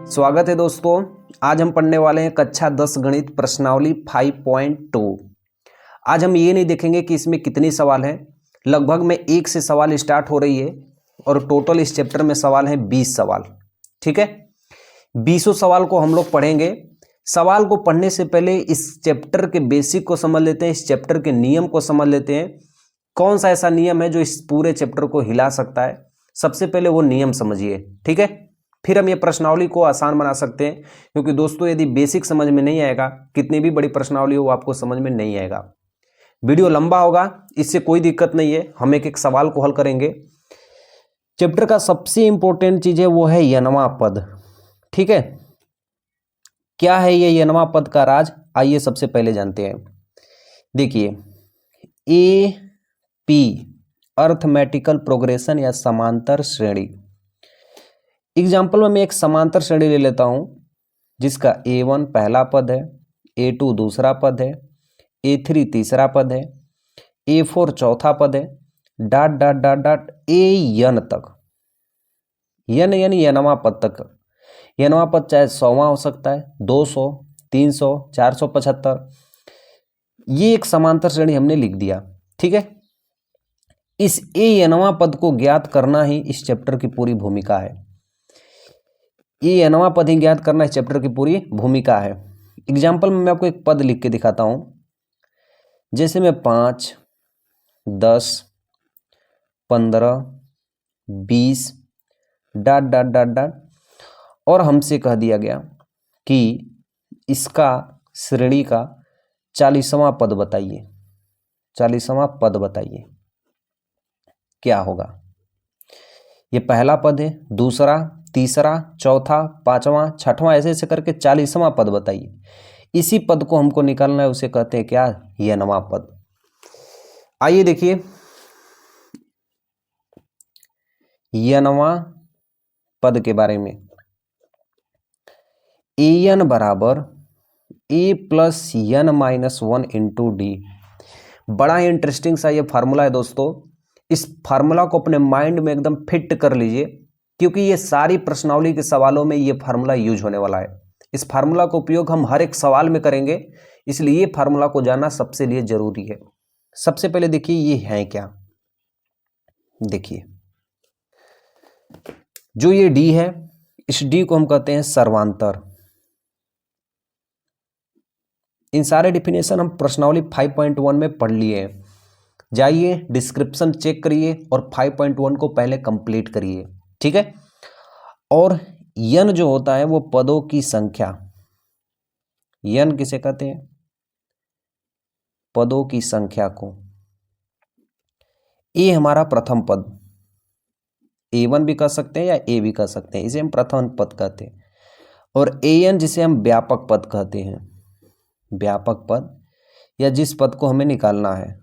स्वागत है दोस्तों। आज हम पढ़ने वाले हैं कक्षा 10 गणित प्रश्नावली 5.2। आज हम ये नहीं देखेंगे कि इसमें कितने सवाल हैं। लगभग में 1 से सवाल स्टार्ट हो रही है और टोटल इस चैप्टर में सवाल हैं 20 सवाल। ठीक है, 20 सवाल को हम लोग पढ़ेंगे। सवाल को पढ़ने से पहले इस चैप्टर के बेसिक को समझ लेते हैं, इस चैप्टर के नियम को समझ लेते हैं। कौन सा ऐसा नियम है जो इस पूरे चैप्टर को हिला सकता है, सबसे पहले वो नियम समझिए। ठीक है, फिर हम ये प्रश्नावली को आसान बना सकते हैं, क्योंकि दोस्तों यदि बेसिक समझ में नहीं आएगा, कितनी भी बड़ी प्रश्नावली हो वो आपको समझ में नहीं आएगा। वीडियो लंबा होगा, इससे कोई दिक्कत नहीं है, हम एक एक सवाल को हल करेंगे। चैप्टर का सबसे इंपॉर्टेंट चीज है वो है यनवा पद। ठीक है, क्या है ये यनवा पद का राज, आइए सबसे पहले जानते हैं। देखिए, ए पी अर्थमेटिकल प्रोग्रेशन या समांतर श्रेणी। एग्जाम्पल में मैं एक समांतर श्रेणी ले लेता हूं जिसका A1 पहला पद है, A2 दूसरा पद है, A3 तीसरा पद है, A4 चौथा पद है, dot dot dot dot AN तक। यन यानी यनवा पद तक। यनवा पद चाहे 100वां हो सकता है, 200, 300, 475। ये एक समांतर श्रेणी हमने लिख दिया। ठीक है, इस यनवा पद को ज्ञात करना ही इस चैप्टर की पूरी भूमिका है। ये यनवा पद ही ज्ञात करना इस चैप्टर की पूरी भूमिका है। एग्जाम्पल में मैं आपको एक पद लिख के दिखाता हूं। जैसे मैं 5, 10, 15, 20 डॉट डॉट डॉट डॉट, और हमसे कह दिया गया कि इसका श्रेणी का 40वां पद बताइए। 40वां पद बताइए, क्या होगा? ये पहला पद है, दूसरा, तीसरा, चौथा, पांचवा, छठवां, ऐसे ऐसे करके 40वां पद बताइए। इसी पद को हमको निकालना है, उसे कहते हैं क्या? यनवा पद। आइए देखिए, यनवा पद के बारे में। an बराबर a plus n minus 1 into D. बड़ा ही इंटरेस्टिंग सा ये फार्मूला है दोस्तों। इस फार्मूला को अपने माइंड में एकदम फिट कर लीजिए, क्योंकि ये सारी प्रश्नावली के सवालों में ये फार्मूला यूज होने वाला है। इस फार्मूला का उपयोग हम हर एक सवाल में करेंगे, इसलिए ये फार्मूला को जानना सबसे लिए जरूरी है। सबसे पहले देखिए ये है क्या। देखिए, जो ये डी है, इस डी को हम कहते हैं सर्वांतर। इन सारे डिफिनेशन हम प्रश्नावली 5.1 में पढ़ लिए हैं। जाइए डिस्क्रिप्शन चेक करिए और 5.1 को पहले कंप्लीट करिए। ठीक है, और यन जो होता है वो पदों की संख्या। यन किसे कहते हैं? पदों की संख्या को। ए हमारा प्रथम पद, A1 भी कह सकते हैं या ए भी कह सकते हैं, इसे हम प्रथम पद कहते हैं। और AN जिसे हम व्यापक पद कहते हैं। व्यापक पद, या जिस पद को हमें निकालना है,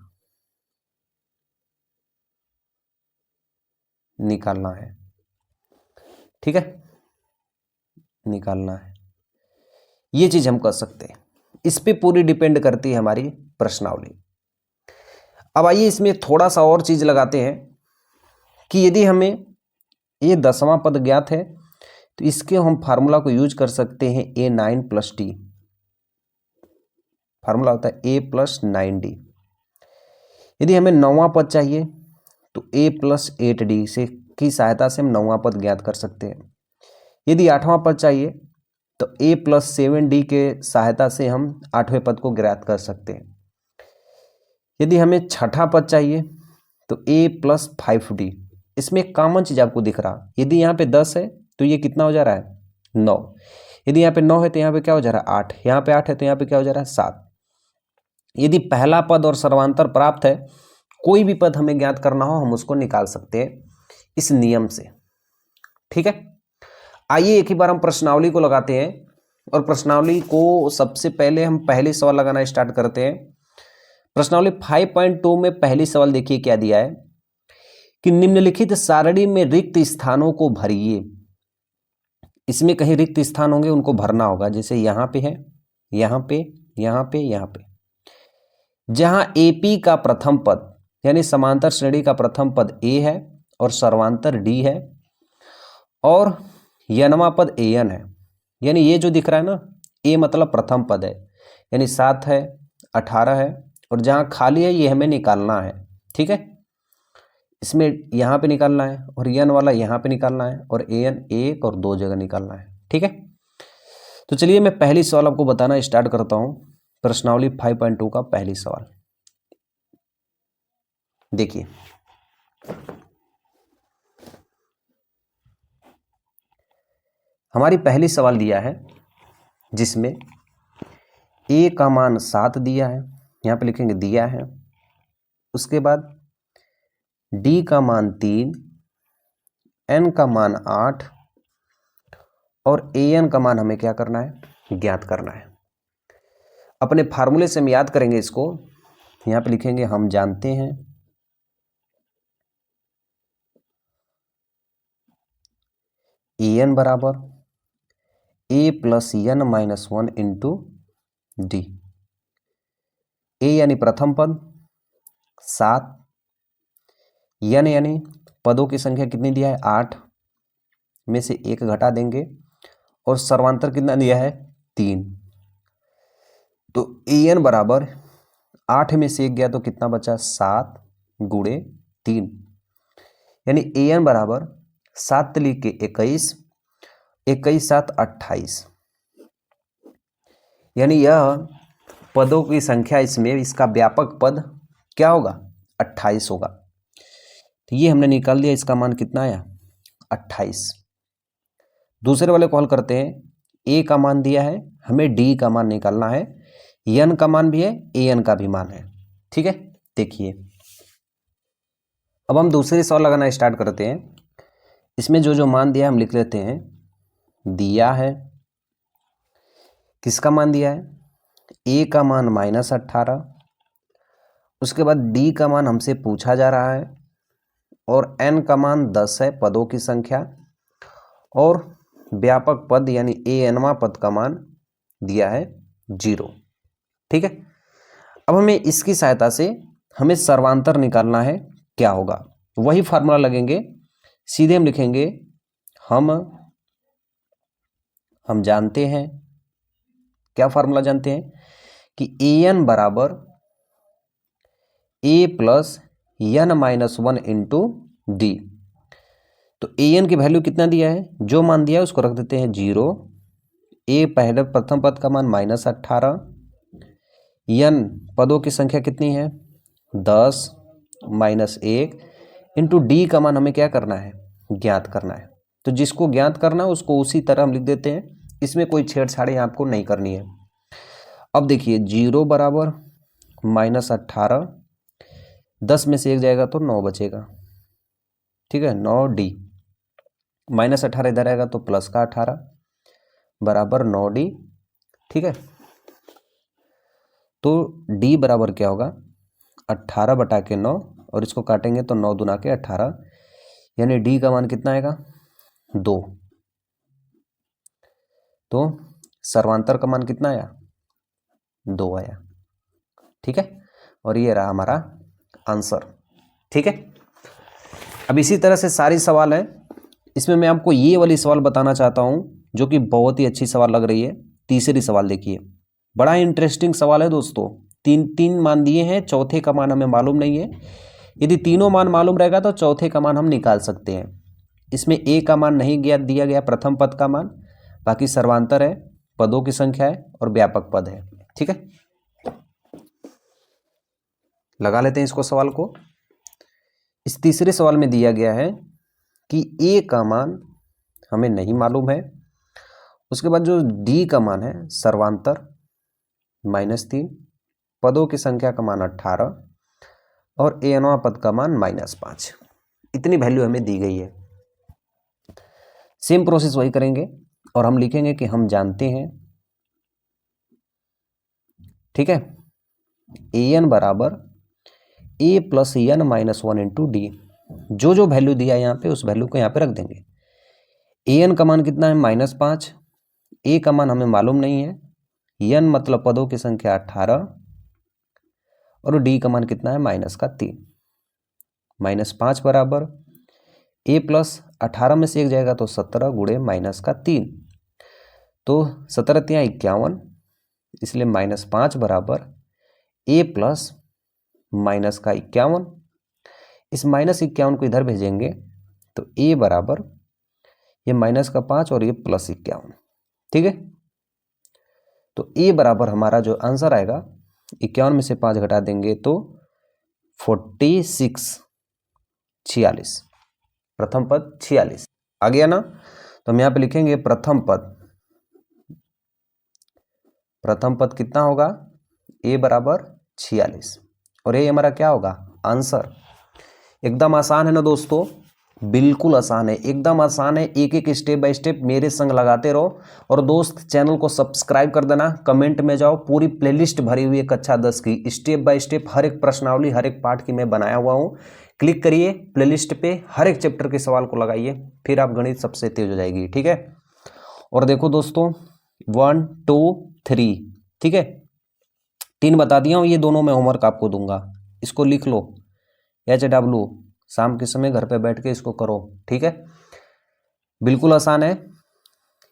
निकालना है। ठीक है, निकालना है, ये चीज हम कर सकते हैं। इस पे पूरी डिपेंड करती है हमारी प्रश्नावली। अब आइए इसमें थोड़ा सा और चीज लगाते हैं कि यदि हमें ये 10वां पद ज्ञात है तो इसके हम फार्मूला को यूज कर सकते हैं A9 प्लस डी। फार्मूला होता है A प्लस 9D। यदि हमें 9वां पद चाहिए तो A प्लस 8D से की सहायता से हम 9वां पद ज्ञात कर सकते हैं। यदि 8वां पद चाहिए तो A प्लस 7D के सहायता से हम 8वें पद को ज्ञात कर सकते हैं। यदि हमें छठा पद चाहिए तो A प्लस 5D। इसमें एक कॉमन चीज आपको दिख रहा, यदि यहाँ पे 10 है तो ये कितना हो जा रहा है? 9। यदि यहाँ पे 9 है तो यहाँ पे क्या हो जा रहा है? 8। यहाँ पे 8 है तो यहाँ पे क्या हो जा रहा है? 7। यदि पहला पद और सर्वांतर प्राप्त है, कोई भी पद हमें ज्ञात करना हो हम उसको निकाल सकते हैं इस नियम से। ठीक है, आइए एक ही बार हम प्रश्नावली को लगाते हैं, और प्रश्नावली को सबसे पहले हम पहले सवाल लगाना स्टार्ट करते हैं। प्रश्नावली 5.2 में पहली सवाल देखिए क्या दिया है कि निम्नलिखित सारणी में रिक्त स्थानों को भरिए। इसमें कहीं रिक्त स्थान होंगे, उनको भरना होगा। जैसे यहाँ पे है, यहाँ पे, यहाँ पे, यहाँ पे। जहां AP का प्रथम पद यानी समांतर श्रेणी का प्रथम पद A है और सर्वांतर D है, और यनवा पद ए एन है, यानी ये जो दिख रहा है ना, ए मतलब प्रथम पद है, यानी 7 है, 18 है, और जहाँ खाली है ये हमें निकालना है। ठीक है, इसमें यहाँ पे निकालना है और एन वाला यहाँ पे निकालना है, और ए एन एक और दो जगह निकालना है। ठीक है, तो चलिए मैं पहली सवाल आपको बताना स्टार्ट करता हूँ। प्रश्नावली 5.2 का पहली सवाल देखिए। हमारी पहली सवाल दिया है जिसमें ए का मान 7 दिया है, यहाँ पे लिखेंगे दिया है। उसके बाद डी का मान 3, एन का मान 8 और ए एन का मान हमें क्या करना है, ज्ञात करना है। अपने फार्मूले से हम याद करेंगे इसको, यहाँ पे लिखेंगे हम जानते हैं ए एन बराबर a plus n minus 1 into d. A यानी प्रथम पद 7, एन यानी पदों की संख्या कितनी दिया है 8 में से 1 घटा देंगे, और सर्वांतर कितना दिया है 3। तो ए एन बराबर 8 में से 1 गया तो कितना बचा 7 गुणे 3, यानी ए एन बराबर 7 लिख के 21, 21 7 28, यानी यह पदों की संख्या इसमें इसका व्यापक पद क्या होगा 28 होगा। तो ये हमने निकाल दिया, इसका मान कितना आया 28। दूसरे वाले को हल करते हैं। ए का मान दिया है, हमें डी का मान निकालना है, एन का मान भी है, ए एन का भी मान है। ठीक है, देखिए अब हम दूसरी सवाल लगाना स्टार्ट करते हैं। इसमें जो जो मान दिया है हम लिख लेते हैं। दिया है, किसका मान दिया है, ए का मान -18, उसके बाद डी का मान हमसे पूछा जा रहा है, और एन का मान 10 है पदों की संख्या, और व्यापक पद यानी ए एनवा पद का मान दिया है 0। ठीक है, अब हमें इसकी सहायता से हमें सर्वांतर निकालना है, क्या होगा वही फार्मूला लगेंगे। सीधे हम लिखेंगे हम जानते हैं, क्या फार्मूला जानते हैं कि ए एन बराबर a plus n minus 1 into d. तो ए एन की वैल्यू कितना दिया है, जो मान दिया है उसको रख देते हैं 0, ए पहले प्रथम पद का मान -18, एन पदों की संख्या कितनी है 10 -1 इंटू डी का मान हमें क्या करना है ज्ञात करना है। तो जिसको ज्ञात करना है उसको उसी तरह हम लिख देते हैं, इसमें कोई छेड़छाड़ी आपको नहीं करनी है। अब देखिए 0 बराबर -18, 10 में से 1 जाएगा तो 9 बचेगा। ठीक है, 9D, -18 इधर आएगा तो प्लस का 18 बराबर 9D। ठीक है, तो D बराबर क्या होगा 18 बटा के 9, और इसको काटेंगे तो 9 दूना के 18, यानी D का मान कितना आएगा 2। तो सर्वांतर का मान कितना आया 2 आया। ठीक है, और ये रहा हमारा आंसर। ठीक है, अब इसी तरह से सारी सवाल है। इसमें मैं आपको ये वाली सवाल बताना चाहता हूं जो कि बहुत ही अच्छी सवाल लग रही है। तीसरी सवाल देखिए, बड़ा इंटरेस्टिंग सवाल है दोस्तों। तीन मान दिए हैं, चौथे का मान हमें मालूम नहीं है। यदि तीनों मान मालूम रहेगा तो चौथे का मान हम निकाल सकते हैं। इसमें ए का मान नहीं दिया गया, प्रथम पद का मान, बाकी सर्वांतर है, पदों की संख्या है और व्यापक पद है। ठीक है, लगा लेते हैं इसको सवाल को। इस तीसरे सवाल में दिया गया है कि ए का मान हमें नहीं मालूम है, उसके बाद जो डी का मान है सर्वांतर -3, पदों की संख्या का मान 18 और ए एनवा पद का मान -5। इतनी वैल्यू हमें दी गई है। सेम प्रोसेस वही करेंगे और हम लिखेंगे कि हम जानते हैं। ठीक है, ए एन बराबर a plus n minus 1 into d. जो जो वैल्यू दिया है यहाँ पे उस वैल्यू को यहाँ पे रख देंगे। ए एन का मान कितना है -5, ए का मान हमें मालूम नहीं है, एन मतलब पदों की संख्या 18 और डी का मान कितना है -3। -5 बराबर ए प्लस 18 में से 1 जाएगा तो 17 गुणे माइनस का 3, तो 17 तिया 51, इसलिए -5 बराबर ए प्लस माइनस का 51। इस -51 को इधर भेजेंगे तो ए बराबर ये -5 और ये +51, ठीक है। तो ए बराबर हमारा जो आंसर आएगा 51 में से 5 घटा देंगे तो 46 प्रथम पद 46 आ गया ना। तो हम यहाँ पे लिखेंगे प्रथम पद कितना होगा, ए बराबर 46 और ये हमारा क्या होगा आंसर। एकदम आसान है ना दोस्तों, बिल्कुल आसान है, एकदम आसान है। एक एक स्टेप बाय स्टेप मेरे संग लगाते रहो। और दोस्त चैनल को सब्सक्राइब कर देना, कमेंट में जाओ, पूरी प्लेलिस्ट भरी हुई है कक्षा 10 की, स्टेप बाय स्टेप हर एक प्रश्नावली हर एक पार्ट की मैं बनाया हुआ हूँ। क्लिक करिए प्लेलिस्ट पे, हर एक चैप्टर के सवाल को लगाइए, फिर आप गणित सबसे तेज हो जाएगी, ठीक है। और देखो दोस्तों 1 2 3, ठीक है, 3 बता दिया हूँ, ये दोनों मैं होमवर्क आपको दूंगा, इसको लिख लो HW, शाम के समय घर पे बैठ के इसको करो, ठीक है। बिल्कुल आसान है,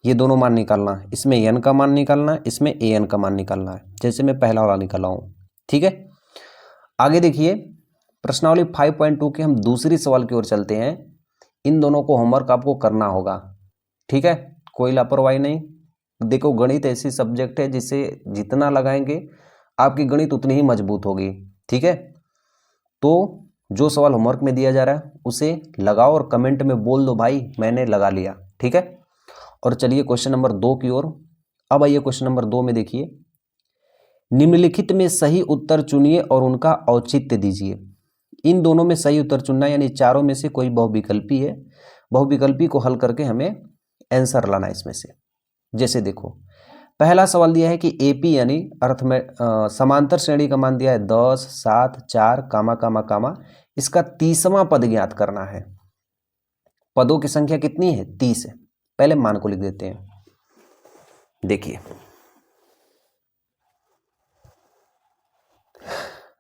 ये दोनों मान निकालना, इसमें n का मान निकालना है, इसमें an का मान निकालना है, जैसे मैं पहला वाला निकाला हूँ, ठीक है। आगे देखिए प्रश्नावली 5.2 के हम दूसरी सवाल की ओर चलते हैं। इन दोनों को होमवर्क आपको करना होगा, ठीक है, कोई लापरवाही नहीं। देखो गणित ऐसी सब्जेक्ट है जिसे जितना लगाएंगे आपकी गणित उतनी ही मजबूत होगी, ठीक है। तो जो सवाल होमवर्क में दिया जा रहा है उसे लगाओ और कमेंट में बोल दो भाई मैंने लगा लिया, ठीक है। और चलिए क्वेश्चन नंबर 2 की ओर। अब आइए क्वेश्चन नंबर 2 में देखिए, निम्नलिखित में सही उत्तर चुनिए और उनका औचित्य दीजिए। इन दोनों में सही उत्तर चुनना, यानी चारों में से कोई बहुविकल्पी है, बहुविकल्पी को हल करके हमें आंसर लाना है इसमें से। जैसे देखो पहला सवाल दिया है कि एपी यानी अर्थ में समांतर श्रेणी का मान दिया है 10 7 4 कामा कामा कामा, इसका 30वां पद ज्ञात करना है। पदों की संख्या कितनी है 30 है, पहले मान को लिख देते हैं। देखिए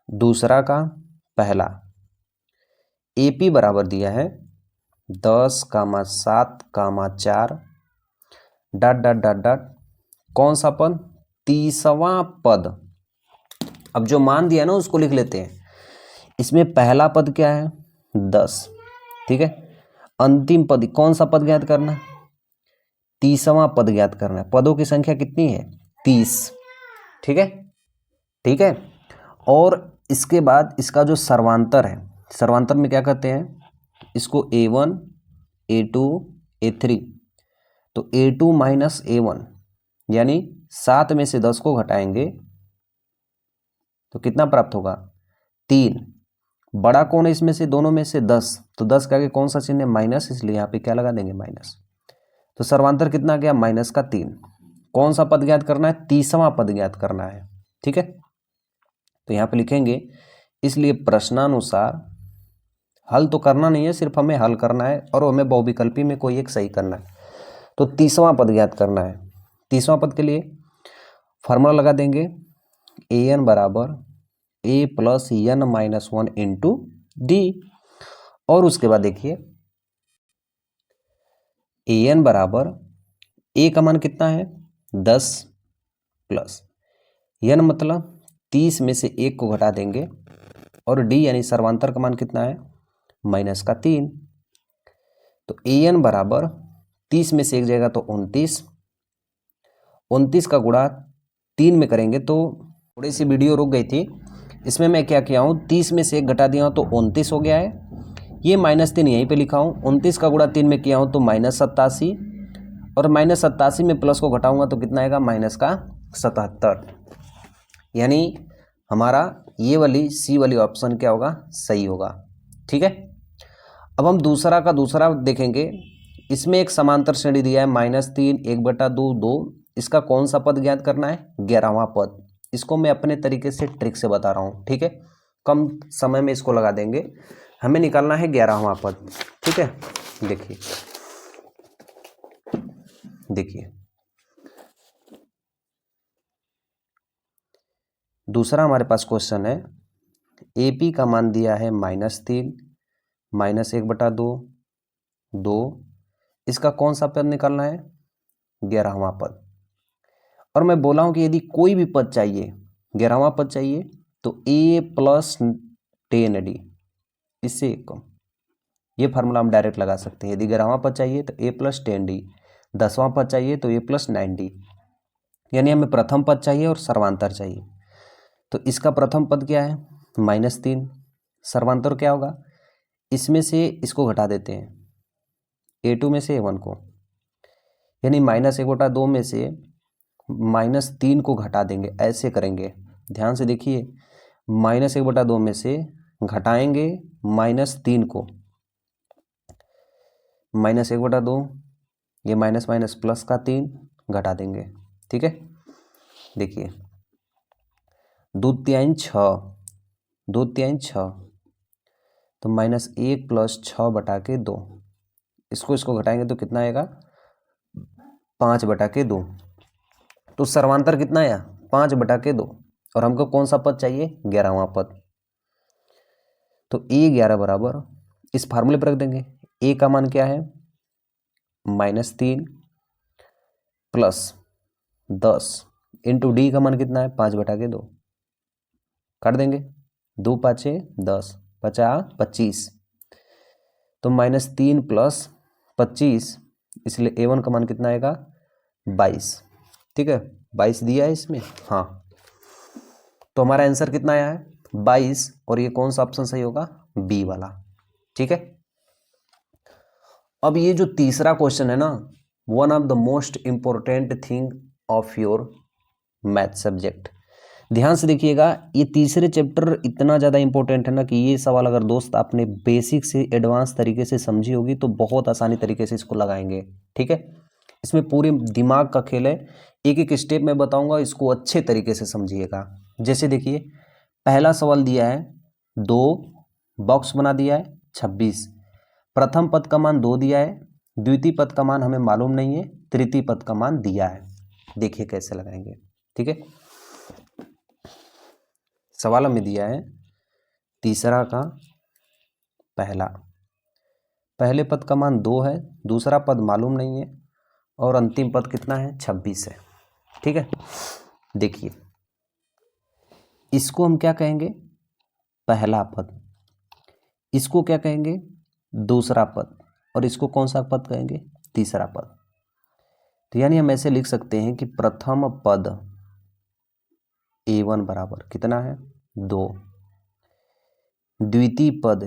दूसरा का पहला एपी बराबर दिया है 10 कामा 7 कामा 4 डॉट डॉट डॉट डॉट, कौन सा पद 30वां पद। अब जो मान दिया है ना उसको लिख लेते हैं। इसमें पहला पद क्या है 10, ठीक है। अंतिम पद कौन सा पद ज्ञात करना है 30वां पद ज्ञात करना है। पदों की संख्या कितनी है 30, ठीक है, ठीक है। और इसके बाद इसका जो सर्वांतर है, सर्वांतर में क्या कहते हैं इसको A1 A2 A3, तो A2 माइनस A1 यानी 7 में से 10 को घटाएंगे तो कितना प्राप्त होगा 3। बड़ा कौन है इसमें से दोनों में से 10, तो 10 का आगे कौन सा चिन्ह है माइनस, इसलिए यहाँ पे क्या लगा देंगे माइनस। तो सर्वांतर कितना गया माइनस का 3। कौन सा पद ज्ञात करना है 30वां पद ज्ञात करना है, ठीक है। तो यहाँ पे लिखेंगे इसलिए प्रश्नानुसार हल तो करना नहीं है, सिर्फ हमें हल करना है और हमें बहुविकल्पी में कोई एक सही करना है। तो 30वां पद ज्ञात करना है। 30वां पद के लिए फार्मूला लगा देंगे an बराबर a plus n minus 1 into D. और उसके बाद देखिए an बराबर a का मान कितना है 10 प्लस n मतलब 30 में से 1 को घटा देंगे और d यानी सर्वांतर का मान कितना है माइनस का 3। तो an बराबर 30 में से 1 जाएगा तो 29, 29 का गुणा 3 में करेंगे तो थोड़ी सी वीडियो रुक गई थी, इसमें मैं क्या किया हूँ 30 में से 1 घटा दिया हूँ तो 29 हो गया है। ये -3 यहीं पे लिखा हूँ, 29 का गुणा 3 में किया हूँ तो -87, और -87 में प्लस को घटाऊंगा तो कितना आएगा -77, यानी हमारा ये वाली सी वाली ऑप्शन क्या होगा सही होगा, ठीक है। अब हम दूसरा का दूसरा देखेंगे। इसमें एक समांतर श्रेणी दिया है -3 1/2 2, इसका कौन सा पद ज्ञात करना है 11वां पद। इसको मैं अपने तरीके से ट्रिक से बता रहा हूँ, ठीक है, कम समय में इसको लगा देंगे। हमें निकालना है 11वां पद, ठीक है। देखिए देखिए दूसरा हमारे पास क्वेश्चन है AP का मान दिया है -3 -1/2 2, इसका कौन सा पद निकालना है? 11वां पद। और मैं बोला हूं कि यदि कोई भी पद चाहिए, 11वां पद चाहिए, तो a + 10d, इससे कम। ये फार्मूला हम डायरेक्ट लगा सकते हैं। यदि 11वां पद चाहिए तो a + 10d, 10वां पद चाहिए तो a + 9d। यानी हमें प्रथम पद चाहिए और सर्वांतर चाहिए। तो इसका प्रथम पद क्या है? -3। सर्वांतर क्या होगा? इसमें से इसको घटा देते हैं, a2 में से a1 को, यानी -1/2 में से -3 को घटा देंगे। ऐसे करेंगे, ध्यान से देखिए, -1/2 में से घटाएंगे -3 को, -1/2, ये माइनस माइनस प्लस का 3 घटा देंगे। ठीक है, देखिए 2 3 6, 2 3 6, तो -1 + 6/2, इसको घटाएंगे तो कितना आएगा? 5/2। तो सर्वांतर कितना आया? 5/2। और हमको कौन सा पद चाहिए? 11वां पद। तो a11 बराबर, इस फार्मूले पर रख देंगे। a का मान क्या है? -3 + 10 इंटू d का मान कितना है? 5/2। काट देंगे, 2 5 10, 50 25, तो -3 + 25, इसलिए a1 का मान कितना आएगा? 22। ठीक है, 22 दिया है इसमें, हाँ। तो हमारा आंसर कितना आया है? 22। और ये कौन सा ऑप्शन सही होगा? बी वाला। ठीक है, अब ये जो तीसरा क्वेश्चन है ना, one of the most important thing of your math subject. ध्यान से देखिएगा, ये तीसरे चैप्टर इतना ज़्यादा इंपॉर्टेंट है ना कि ये सवाल अगर दोस्त आपने बेसिक से एडवांस तरीके से समझी होगी तो बहुत आसानी तरीके से इसको लगाएंगे। ठीक है, इसमें पूरे दिमाग का खेल है। एक एक स्टेप मैं बताऊंगा, इसको अच्छे तरीके से समझिएगा। जैसे देखिए, पहला सवाल दिया है 2, बॉक्स बना दिया है 26, प्रथम पद का मान 2 दिया है, द्वितीय पद का मान हमें मालूम नहीं है, तृतीय पद का मान दिया है। देखिए कैसे लगाएंगे। ठीक है, सवाल हमें दिया है तीसरा का पहले पद का मान 2 है, दूसरा पद मालूम नहीं है, और अंतिम पद कितना है? 26 है। ठीक है, देखिए इसको हम क्या कहेंगे? पहला पद। इसको क्या कहेंगे? दूसरा पद। और इसको कौन सा पद कहेंगे? तीसरा पद। तो यानी हम ऐसे लिख सकते हैं कि प्रथम पद a1 बराबर कितना है? 2। द्वितीय पद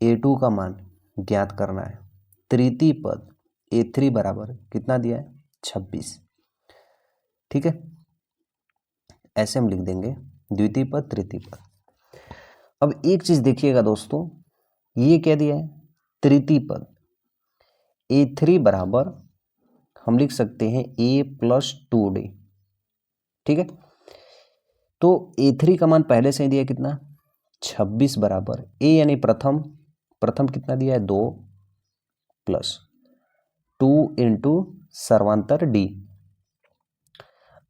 a2 का मान ज्ञात करना है। तृतीय पद a3 बराबर कितना दिया है? 26। ठीक है, ऐसे हम लिख देंगे द्वितीय पद तृतीय पद। अब एक चीज देखिएगा दोस्तों, ये क्या दिया है? तृतीय पद a3 बराबर हम लिख सकते हैं a + 2d। ठीक है, तो a3 का मान पहले से ही दिया कितना? 26 बराबर a यानी प्रथम कितना दिया है? 2 + 2 इंटू सर्वांतर d।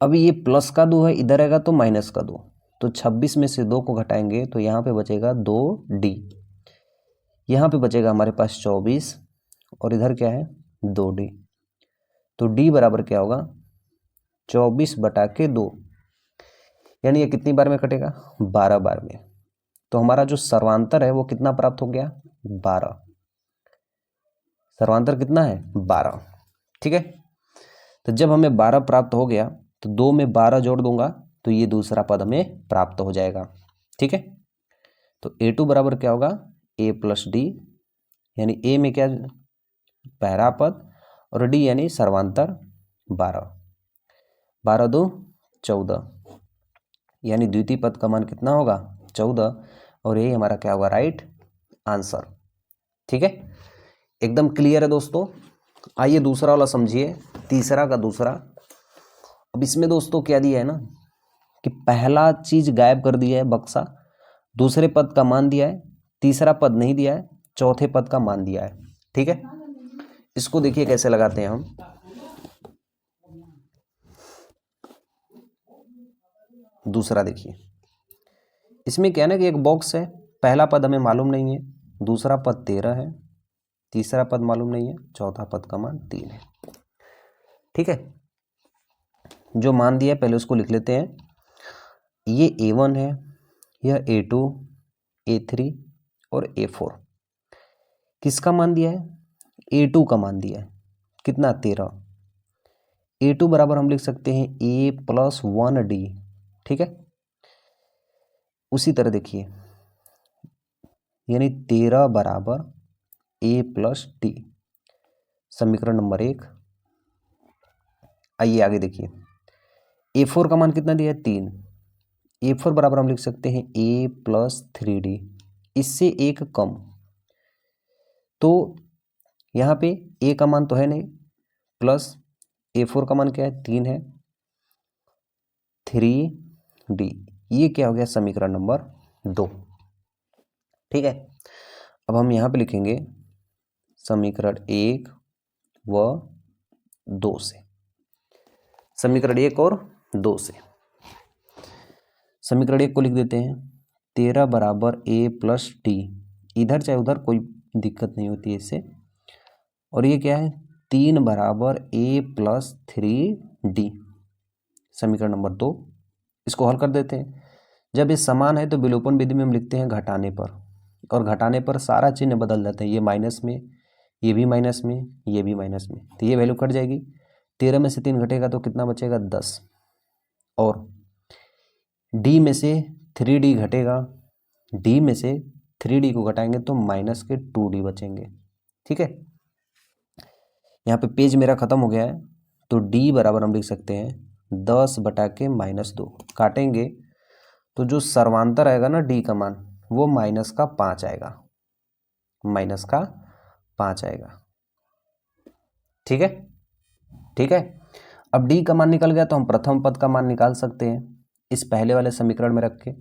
अब ये प्लस का 2 है, इधर आएगा तो माइनस का 2, तो 26 में से 2 को घटाएंगे तो यहाँ पे बचेगा 2d। यहाँ पे बचेगा हमारे पास 24, और इधर क्या है? 2d। तो d बराबर क्या होगा? 24/2, यानी ये कितनी बार में कटेगा? 12 बार में। तो हमारा जो सर्वांतर है वो कितना प्राप्त हो गया? 12। सर्वांतर कितना है? 12। ठीक है, तो जब हमें 12 प्राप्त हो गया तो 2 में 12 जोड़ दूंगा तो ये दूसरा पद हमें प्राप्त हो जाएगा। ठीक है, तो a2 बराबर क्या होगा? a + d, यानी a में क्या? पहला पद, और d यानी सर्वांतर 12। 12 2 14, यानी द्वितीय पद का मान कितना होगा? 14। और यही हमारा क्या होगा? Right answer. ठीक है, एकदम क्लियर है दोस्तों। आइए दूसरा वाला समझिए, तीसरा का दूसरा। अब इसमें दोस्तों क्या दिया है ना कि पहला चीज गायब कर दिया है बक्सा, दूसरे पद का मान दिया है, तीसरा पद नहीं दिया है, चौथे पद का मान दिया है। ठीक है, इसको देखिए कैसे लगाते हैं हम। दूसरा देखिए, इसमें क्या है ना कि एक बॉक्स है, पहला पद हमें मालूम नहीं है, दूसरा पद 13 है, तीसरा पद मालूम नहीं है, चौथा पद का मान 3 है। ठीक है, जो मान दिया है पहले उसको लिख लेते हैं। ये A1 है, यह A2, A3 और A4। किसका मान दिया है? A2 का मान दिया है, कितना? 13। A2 बराबर हम लिख सकते हैं A+1D। ठीक है, उसी तरह देखिए, यानी 13 बराबर A+D, समीकरण नंबर 1। आइए आगे देखिए, A4 का मान कितना दिया है? 3। A4 बराबर हम लिख सकते हैं A+3D, इससे एक कम। तो यहाँ पे A का मान तो है नहीं, प्लस A4 का मान क्या है? 3 है, 3D, ये क्या हो गया? समीकरण नंबर 2। ठीक है, अब हम यहाँ पे लिखेंगे समीकरण 1 व 2 से, समीकरण 1 और 2 से। समीकरण 1 को लिख देते हैं 13 बराबर A+D, इधर चाहे उधर कोई दिक्कत नहीं होती है इससे। और ये क्या है? 3 बराबर A+3D, समीकरण नंबर 2। इसको हल कर देते हैं। जब ये समान है तो विलोपन विधि में हम लिखते हैं घटाने पर, और घटाने पर सारा चिन्ह बदल जाते हैं, ये माइनस में, ये भी माइनस में, ये भी माइनस में, तो ये वैल्यू कट जाएगी। 13 में से 3 घटेगा तो कितना बचेगा? 10। और D में से 3D घटेगा, D में से 3D को घटाएंगे तो माइनस के 2D बचेंगे। ठीक है, यहाँ पे पेज मेरा खत्म हो गया है, तो D बराबर हम लिख सकते हैं 10 बटा के -2। काटेंगे तो जो सर्वांतर आएगा ना D का मान, वो -5 आएगा, -5 आएगा। ठीक है, ठीक है। अब D का मान निकल गया तो हम प्रथम पद का मान निकाल सकते हैं, इस पहले वाले समीकरण में रख के।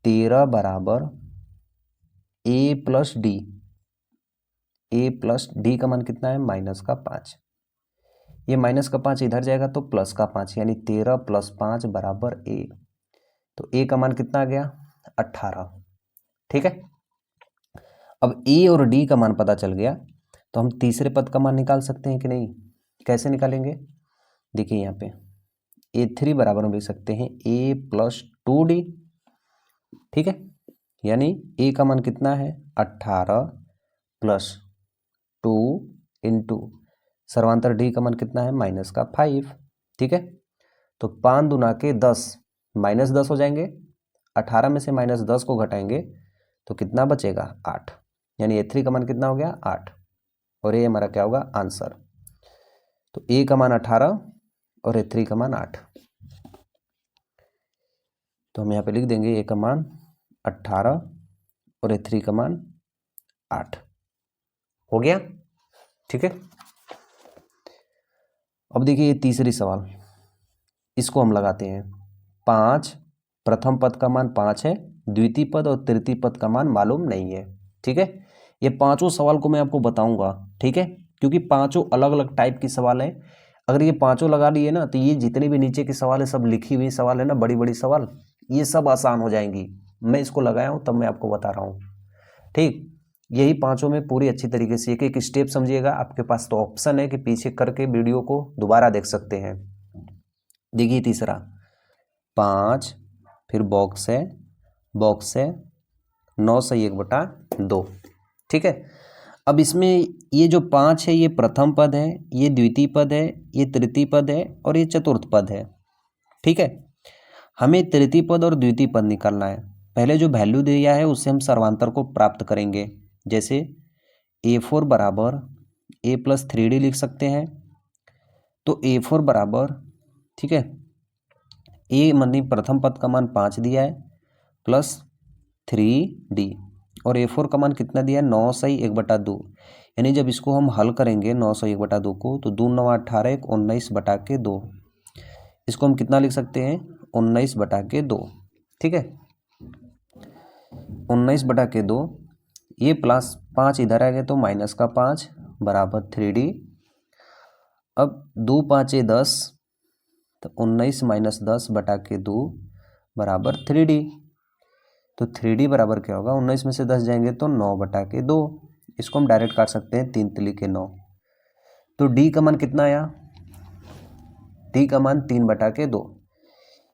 13 बराबर A+D, A+D का मान कितना है? -5। ये -5 इधर जाएगा तो +5, यानी 13 + 5 बराबर A। तो A का मान कितना आ गया? 18। ठीक है, अब A और D का मान पता चल गया तो हम तीसरे पद का मान निकाल सकते हैं कि नहीं? कैसे निकालेंगे? देखिए यहाँ पे A3 बराबर हम लिख सकते हैं A+2D। ठीक है, यानी A का मान कितना है? 18 + 2 इंटू सर्वांतर D का मान कितना है? -5। ठीक है, तो 5 दूना के 10, -10 हो जाएंगे। 18 में से -10 को घटाएंगे तो कितना बचेगा? 8, यानी A3 का मान कितना हो गया? 8। और ये हमारा क्या होगा? आंसर। तो A का मान 18 और A3 का मान 8। तो हम यहाँ पे लिख देंगे A का मान 18 और A3 का मान 8। हो गया? ठीक है, अब देखिए ये तीसरी सवाल, इसको हम लगाते हैं। 5, प्रथम पद का मान 5 है, द्वितीय पद और तृतीय पद का मान मालूम नहीं है। ठीक है, ये पांचों सवाल को मैं आपको बताऊंगा। ठीक है, क्योंकि पांचों अलग अलग टाइप की सवाल है। अगर ये पांचों लगा लिए ना तो ये जितने भी नीचे के सवाल है, सब लिखी हुई सवाल है ना, बड़ी बड़ी सवाल, ये सब आसान हो जाएंगी। मैं इसको लगाया हूँ तब मैं आपको बता रहा हूँ। ठीक, यही पांचों में पूरी अच्छी तरीके से एक एक स्टेप समझिएगा। आपके पास तो ऑप्शन है कि पीछे करके वीडियो को दोबारा देख सकते हैं। देखिए तीसरा, 5, फिर बॉक्स है 9 से 1/2। ठीक है, अब इसमें ये जो 5 है ये प्रथम पद है, ये द्वितीय पद है, ये तृतीय पद है और ये चतुर्थ पद है। ठीक है, हमें तृतीय पद और द्वितीय पद निकालना है। पहले जो वैल्यू दिया है उससे हम सर्वांतर को प्राप्त करेंगे। जैसे A4 बराबर A+3D लिख सकते हैं। तो A4 बराबर, ठीक है, A मतलब प्रथम पद का मान 5 दिया है प्लस 3D, और A4 का मान कितना दिया है? 9 से 1/2। यानी जब इसको हम हल करेंगे 9 से 1/2 को, तो 2 9 18 1 19/2। इसको हम कितना लिख सकते हैं? 19/2। ठीक है, 19/2, ये प्लस 5 इधर आ गया तो -5 बराबर 3D। अब 2 5 10, तो 19 - 10/2 बराबर 3D। तो 3D बराबर क्या होगा? 19 में से 10 जाएंगे तो 9/2। इसको हम डायरेक्ट काट सकते हैं, 3 तिली के 9। तो डी का मान कितना आया, डी का मान 3/2।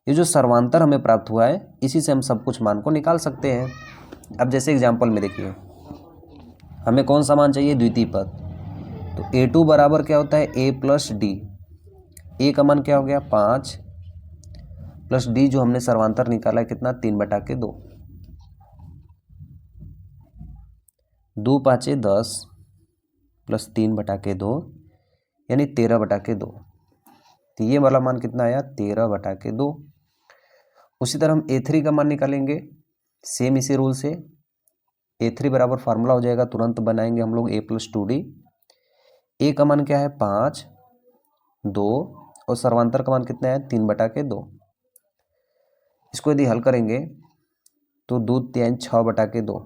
ये जो सर्वांतर हमें प्राप्त हुआ है इसी से हम सब कुछ मान को निकाल सकते हैं। अब जैसे एग्जाम्पल में देखिए, हमें कौन सा मान चाहिए, द्वितीय पद। तो a2 बराबर क्या होता है, a प्लस डी। ए का मान क्या हो गया 5 प्लस डी जो हमने सर्वांतर निकाला है कितना, 3/2। 2 5 10 प्लस 3/2 यानी 13/2। तो ये वाला मान कितना आया, 13/2। उसी तरह हम a3 का मान निकालेंगे, सेम इसी रूल से। a3 बराबर फार्मूला हो जाएगा, तुरंत बनाएंगे हम लोग, a प्लस 2d। a का मान क्या है 5 2 और सर्वांतर का मान कितना है 3/2। इसको यदि हल करेंगे तो 2 3 6/2।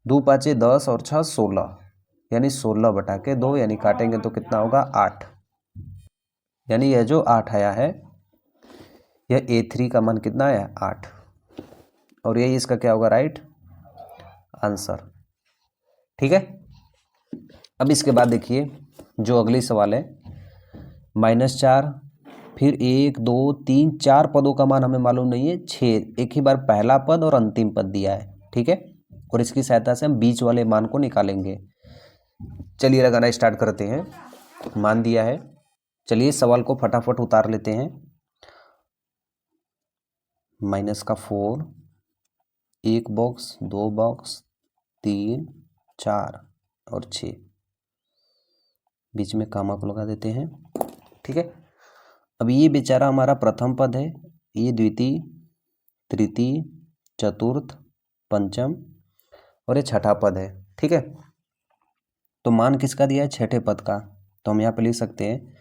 2 5 10 और 6 16 यानी 16/2, यानी काटेंगे तो कितना होगा 8। यानी यह जो 8 आया है, यह a3 का मान कितना आया 8, और यही इसका क्या होगा राइट आंसर। ठीक है। अब इसके बाद देखिए जो अगली सवाल है, -4, फिर 1 2 3 4 पदों का मान हमें मालूम नहीं है, 6 एक ही बार पहला पद और अंतिम पद दिया है। ठीक है, और इसकी सहायता से हम बीच वाले मान को निकालेंगे। चलिए लगाना स्टार्ट करते हैं। मान दिया है, चलिए सवाल को फटाफट उतार लेते हैं। -4, 1 बॉक्स 2 बॉक्स 3 4 और 6, बीच में कामा को लगा देते हैं। ठीक है, अब ये बेचारा हमारा प्रथम पद है, ये द्वितीय, तृतीय, चतुर्थ, पंचम और ये छठा पद है। ठीक है, तो मान किसका दिया है, छठे पद का। तो हम यहाँ पे लिख सकते हैं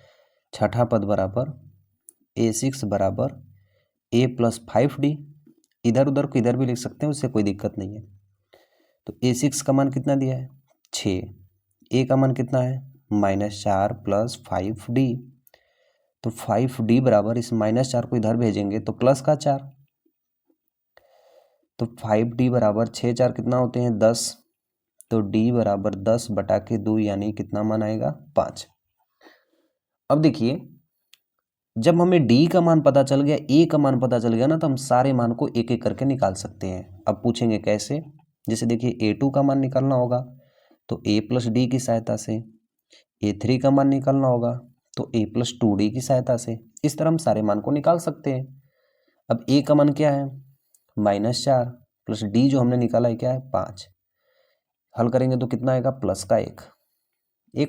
छठा पद बराबर a6 बराबर a प्लस 5d। इधर उधर को इधर भी लिख सकते हैं, उससे कोई दिक्कत नहीं है। तो a6 का मान कितना दिया है 6, a का मान कितना है -4 प्लस 5d। तो 5d बराबर इस -4 को इधर भेजेंगे तो प्लस का 4। तो 5d बराबर 6 4 कितना होते हैं 10। तो d बराबर 10/2 यानी कितना मान आएगा 5। अब देखिए जब हमें d का मान पता चल गया, a का मान पता चल गया ना, तो हम सारे मान को एक एक करके निकाल सकते हैं। अब पूछेंगे कैसे, जैसे देखिए a2 का मान निकालना होगा तो a प्लस डी की सहायता से, a3 का मान निकालना होगा तो a प्लस 2d की सहायता से। इस तरह हम सारे मान को निकाल सकते हैं। अब a का मान क्या है -4 प्लस d जो हमने निकाला है क्या है 5। हल करेंगे तो कितना आएगा प्लस का 1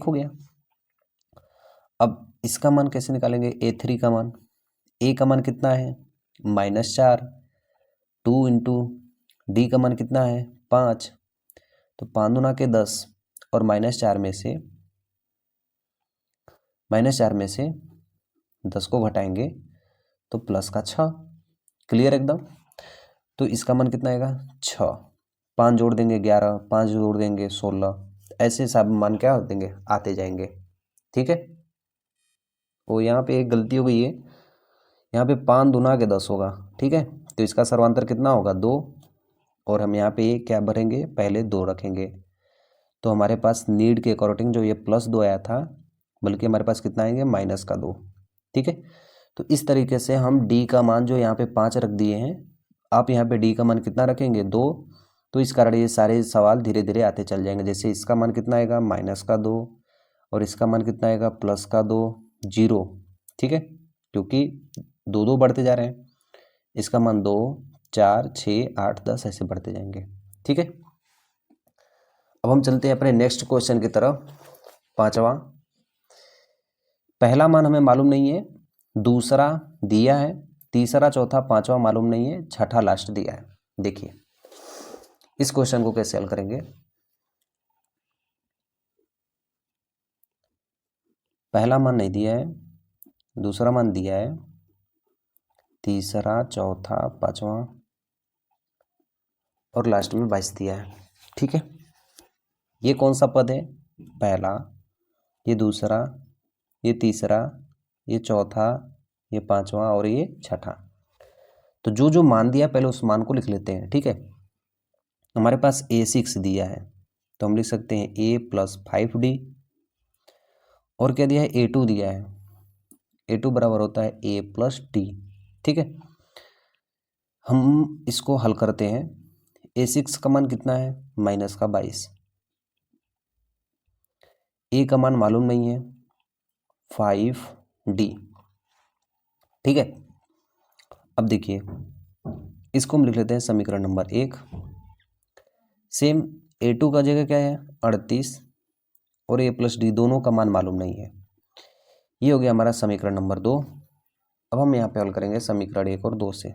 हो गया। अब इसका मान कैसे निकालेंगे, a3 का मान, a का मान कितना है -4, 2 इंटू डी का मान कितना है 5। तो 5 दूना के 10 और -4 में से 10 को घटाएंगे तो प्लस का 6। क्लियर एकदम। तो इसका मान कितना आएगा 6, 5 जोड़ देंगे 11, 5 जोड़ देंगे 16, ऐसे सब मान क्या हो देंगे आते जाएंगे। ठीक है, तो यहाँ पे एक गलती हो गई है, यहाँ पे 5 दूना के 10 होगा। ठीक है, तो इसका सर्वांतर कितना होगा 2, और हम यहाँ पे क्या भरेंगे पहले 2 रखेंगे। तो हमारे पास नीड के अकॉर्डिंग जो ये +2 आया था, बल्कि हमारे पास कितना आएंगे -2। ठीक है, तो इस तरीके से हम डी का मान जो यहाँ पे 5 रख दिए हैं, आप यहाँ पे डी का मान कितना रखेंगे 2। तो इस कारण ये सारे सवाल धीरे धीरे आते चल जाएंगे। जैसे इसका मान कितना आएगा -2 और इसका मान कितना आएगा +2 0। ठीक है, क्योंकि 2 2 बढ़ते जा रहे हैं। इसका मान 2 4 6 8 10 ऐसे बढ़ते जाएंगे। ठीक है, अब हम चलते हैं अपने नेक्स्ट क्वेश्चन की तरफ। पांचवा, पहला मान हमें मालूम नहीं है, दूसरा दिया है, तीसरा चौथा पांचवा मालूम नहीं है, छठा लास्ट दिया है। देखिए इस क्वेश्चन को कैसे हल करेंगे। पहला मान नहीं दिया है, दूसरा मान दिया है, तीसरा चौथा पांचवा और लास्ट में 22 दिया है। ठीक है, ये कौन सा पद है, पहला, ये दूसरा, ये तीसरा, ये चौथा, ये पांचवा और ये छठा। तो जो जो मान दिया पहले उस मान को लिख लेते हैं। ठीक है, हमारे पास A6 दिया है तो हम लिख सकते हैं A प्लस 5D, और क्या दिया है, A2 दिया है, A2 बराबर होता है A प्लस D। ठीक है, हम इसको हल करते हैं। A6 का मान कितना है, माइनस का 22, A का मान मालूम नहीं है 5D। ठीक है, अब देखिए इसको हम लिख लेते हैं समीकरण नंबर 1। सेम A2 का जगह क्या है 38, और A प्लस D दोनों का मान मालूम नहीं है। ये हो गया हमारा समीकरण नंबर 2। अब हम यहाँ पे हल करेंगे समीकरण 1 और 2 से।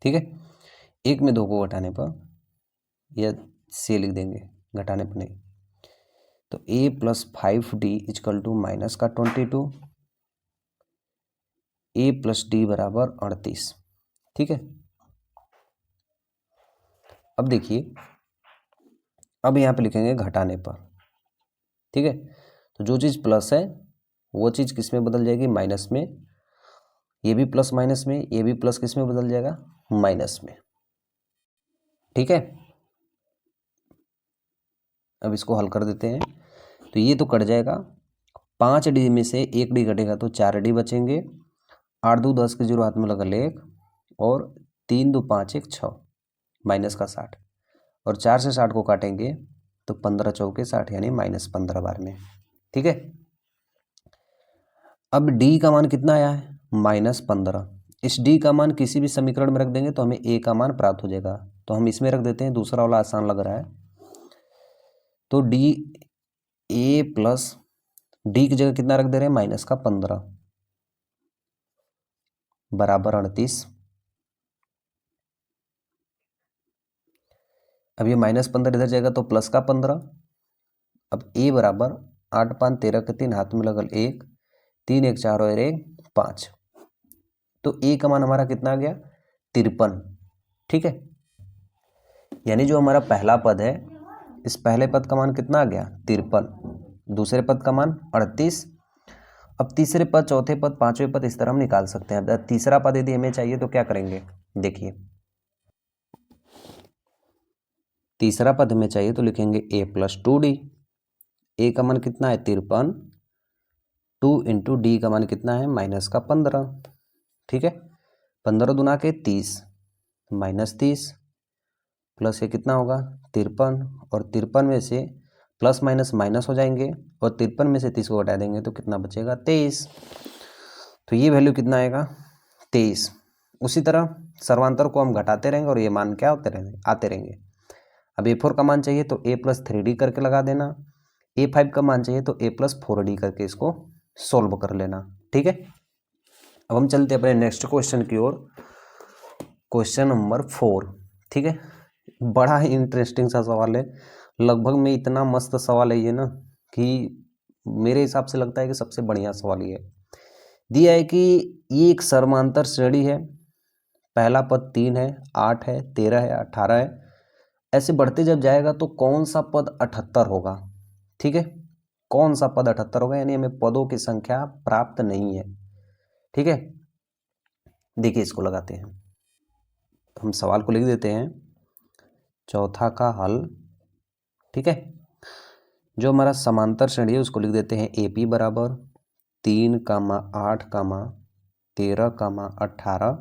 ठीक है, 1 में 2 को घटाने पर, या से लिख देंगे घटाने पर नहीं, तो A plus 5D equal to minus का 22, A प्लस D बराबर 38। ठीक है, अब देखिए, अब यहाँ पे लिखेंगे घटाने पर। ठीक है, तो जो चीज़ प्लस है वो चीज़ किस में बदल जाएगी, माइनस में। ये भी प्लस माइनस में, ये भी प्लस किस में बदल जाएगा, माइनस में। ठीक है, अब इसको हल कर देते हैं। तो ये तो कट जाएगा, 5D में से 1D कटेगा तो 4D बचेंगे, 8 2 10 के 0 हाथ में लगा 1, और 3 2 5 1 6, माइनस का 60, और 4 से 60 को काटेंगे तो 15 चौके 60, यानी -15 बार में। ठीक है, अब D का मान कितना आया है, -15। इस D का मान किसी भी समीकरण में रख देंगे तो हमें A का मान प्राप्त हो जाएगा, तो हम इसमें रख देते हैं, दूसरा वाला आसान लग रहा है। तो D, A प्लस D की जगह कितना रख दे रहे हैं, माइनस का 15 बराबर 38। अब ये -15 इधर जाएगा तो प्लस का 15। अब A बराबर 8 5 13 के 3 हाथ में लगल 1, 3 1 4 और 1 5, तो A का मान हमारा कितना आ गया, 53। ठीक है, यानी जो हमारा पहला पद है, इस पहले पद का मान कितना आ गया, 53, दूसरे पद का मान 38। अब तीसरे पद, चौथे पद, पांचवें पद, इस तरह हम निकाल सकते हैं। अब तीसरा पद यदि हमें चाहिए तो क्या करेंगे, देखिए तीसरा पद हमें चाहिए तो लिखेंगे A प्लस 2D। A का मान कितना है 53, 2 इंटू D का मान कितना है माइनस का 15। ठीक है, 15 दूना के 30, -30, प्लस ये कितना होगा 53, और 53 में से प्लस माइनस माइनस हो जाएंगे, और 53 में से 30 को घटा देंगे तो कितना बचेगा 23। तो ये वैल्यू कितना आएगा 23। उसी तरह सर्वांतर को हम घटाते रहेंगे और ये मान क्या होते रहेंगे, आते रहेंगे। अब A4 का मान चाहिए तो A प्लस 3D करके लगा देना, A5 का मान चाहिए तो A प्लस 4D करके इसको सोल्व कर लेना। ठीक है, अब हम चलते हैं अपने नेक्स्ट क्वेश्चन की ओर, क्वेश्चन नंबर 4। ठीक है, बड़ा ही इंटरेस्टिंग सा सवाल है, लगभग में इतना मस्त सवाल है ये ना कि मेरे हिसाब से लगता है कि सबसे बढ़िया सवाल ये है। दिया है कि ये एक समांतर श्रेणी है, पहला पद 3 है, 8 है, 13 है, 18 है, ऐसे बढ़ते जब जाएगा तो कौन सा पद 78 होगा। ठीक है, कौन सा पद 78 होगा, यानी हमें पदों की संख्या प्राप्त नहीं है। ठीक है, देखिए इसको लगाते हैं, हम सवाल को लिख देते हैं, चौथा का हल। ठीक है, जो हमारा समांतर श्रेणी है उसको लिख देते हैं AP बराबर 3, 8, 13, 18,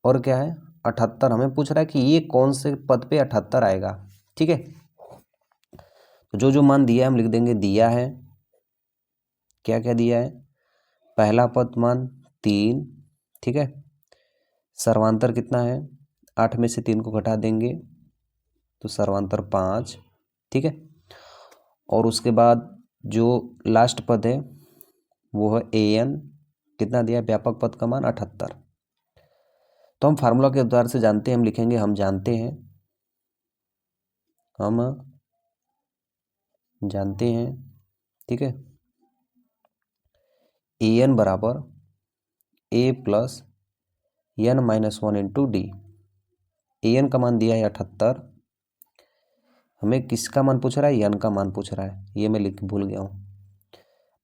और क्या है 78। हमें पूछ रहा है कि ये कौन से पद पे 78 आएगा। ठीक है, तो जो जो मान दिया है हम लिख देंगे, दिया है क्या क्या दिया है, पहला पद मान 3। ठीक है, सर्वांतर कितना है, 8 में से 3 को घटा देंगे तो सर्वांतर 5। ठीक है, और उसके बाद जो लास्ट पद है वो है AN, कितना दिया है, व्यापक पद का मान 78। तो हम फार्मूला के आधार से जानते हैं, हम लिखेंगे हम जानते हैं, हम जानते हैं। ठीक है, AN बराबर A plus N minus 1 into D। AN का मान दिया है 78, हमें किसका मान पूछ रहा है, N का मान पूछ रहा है, ये मैं लिख भूल गया हूँ।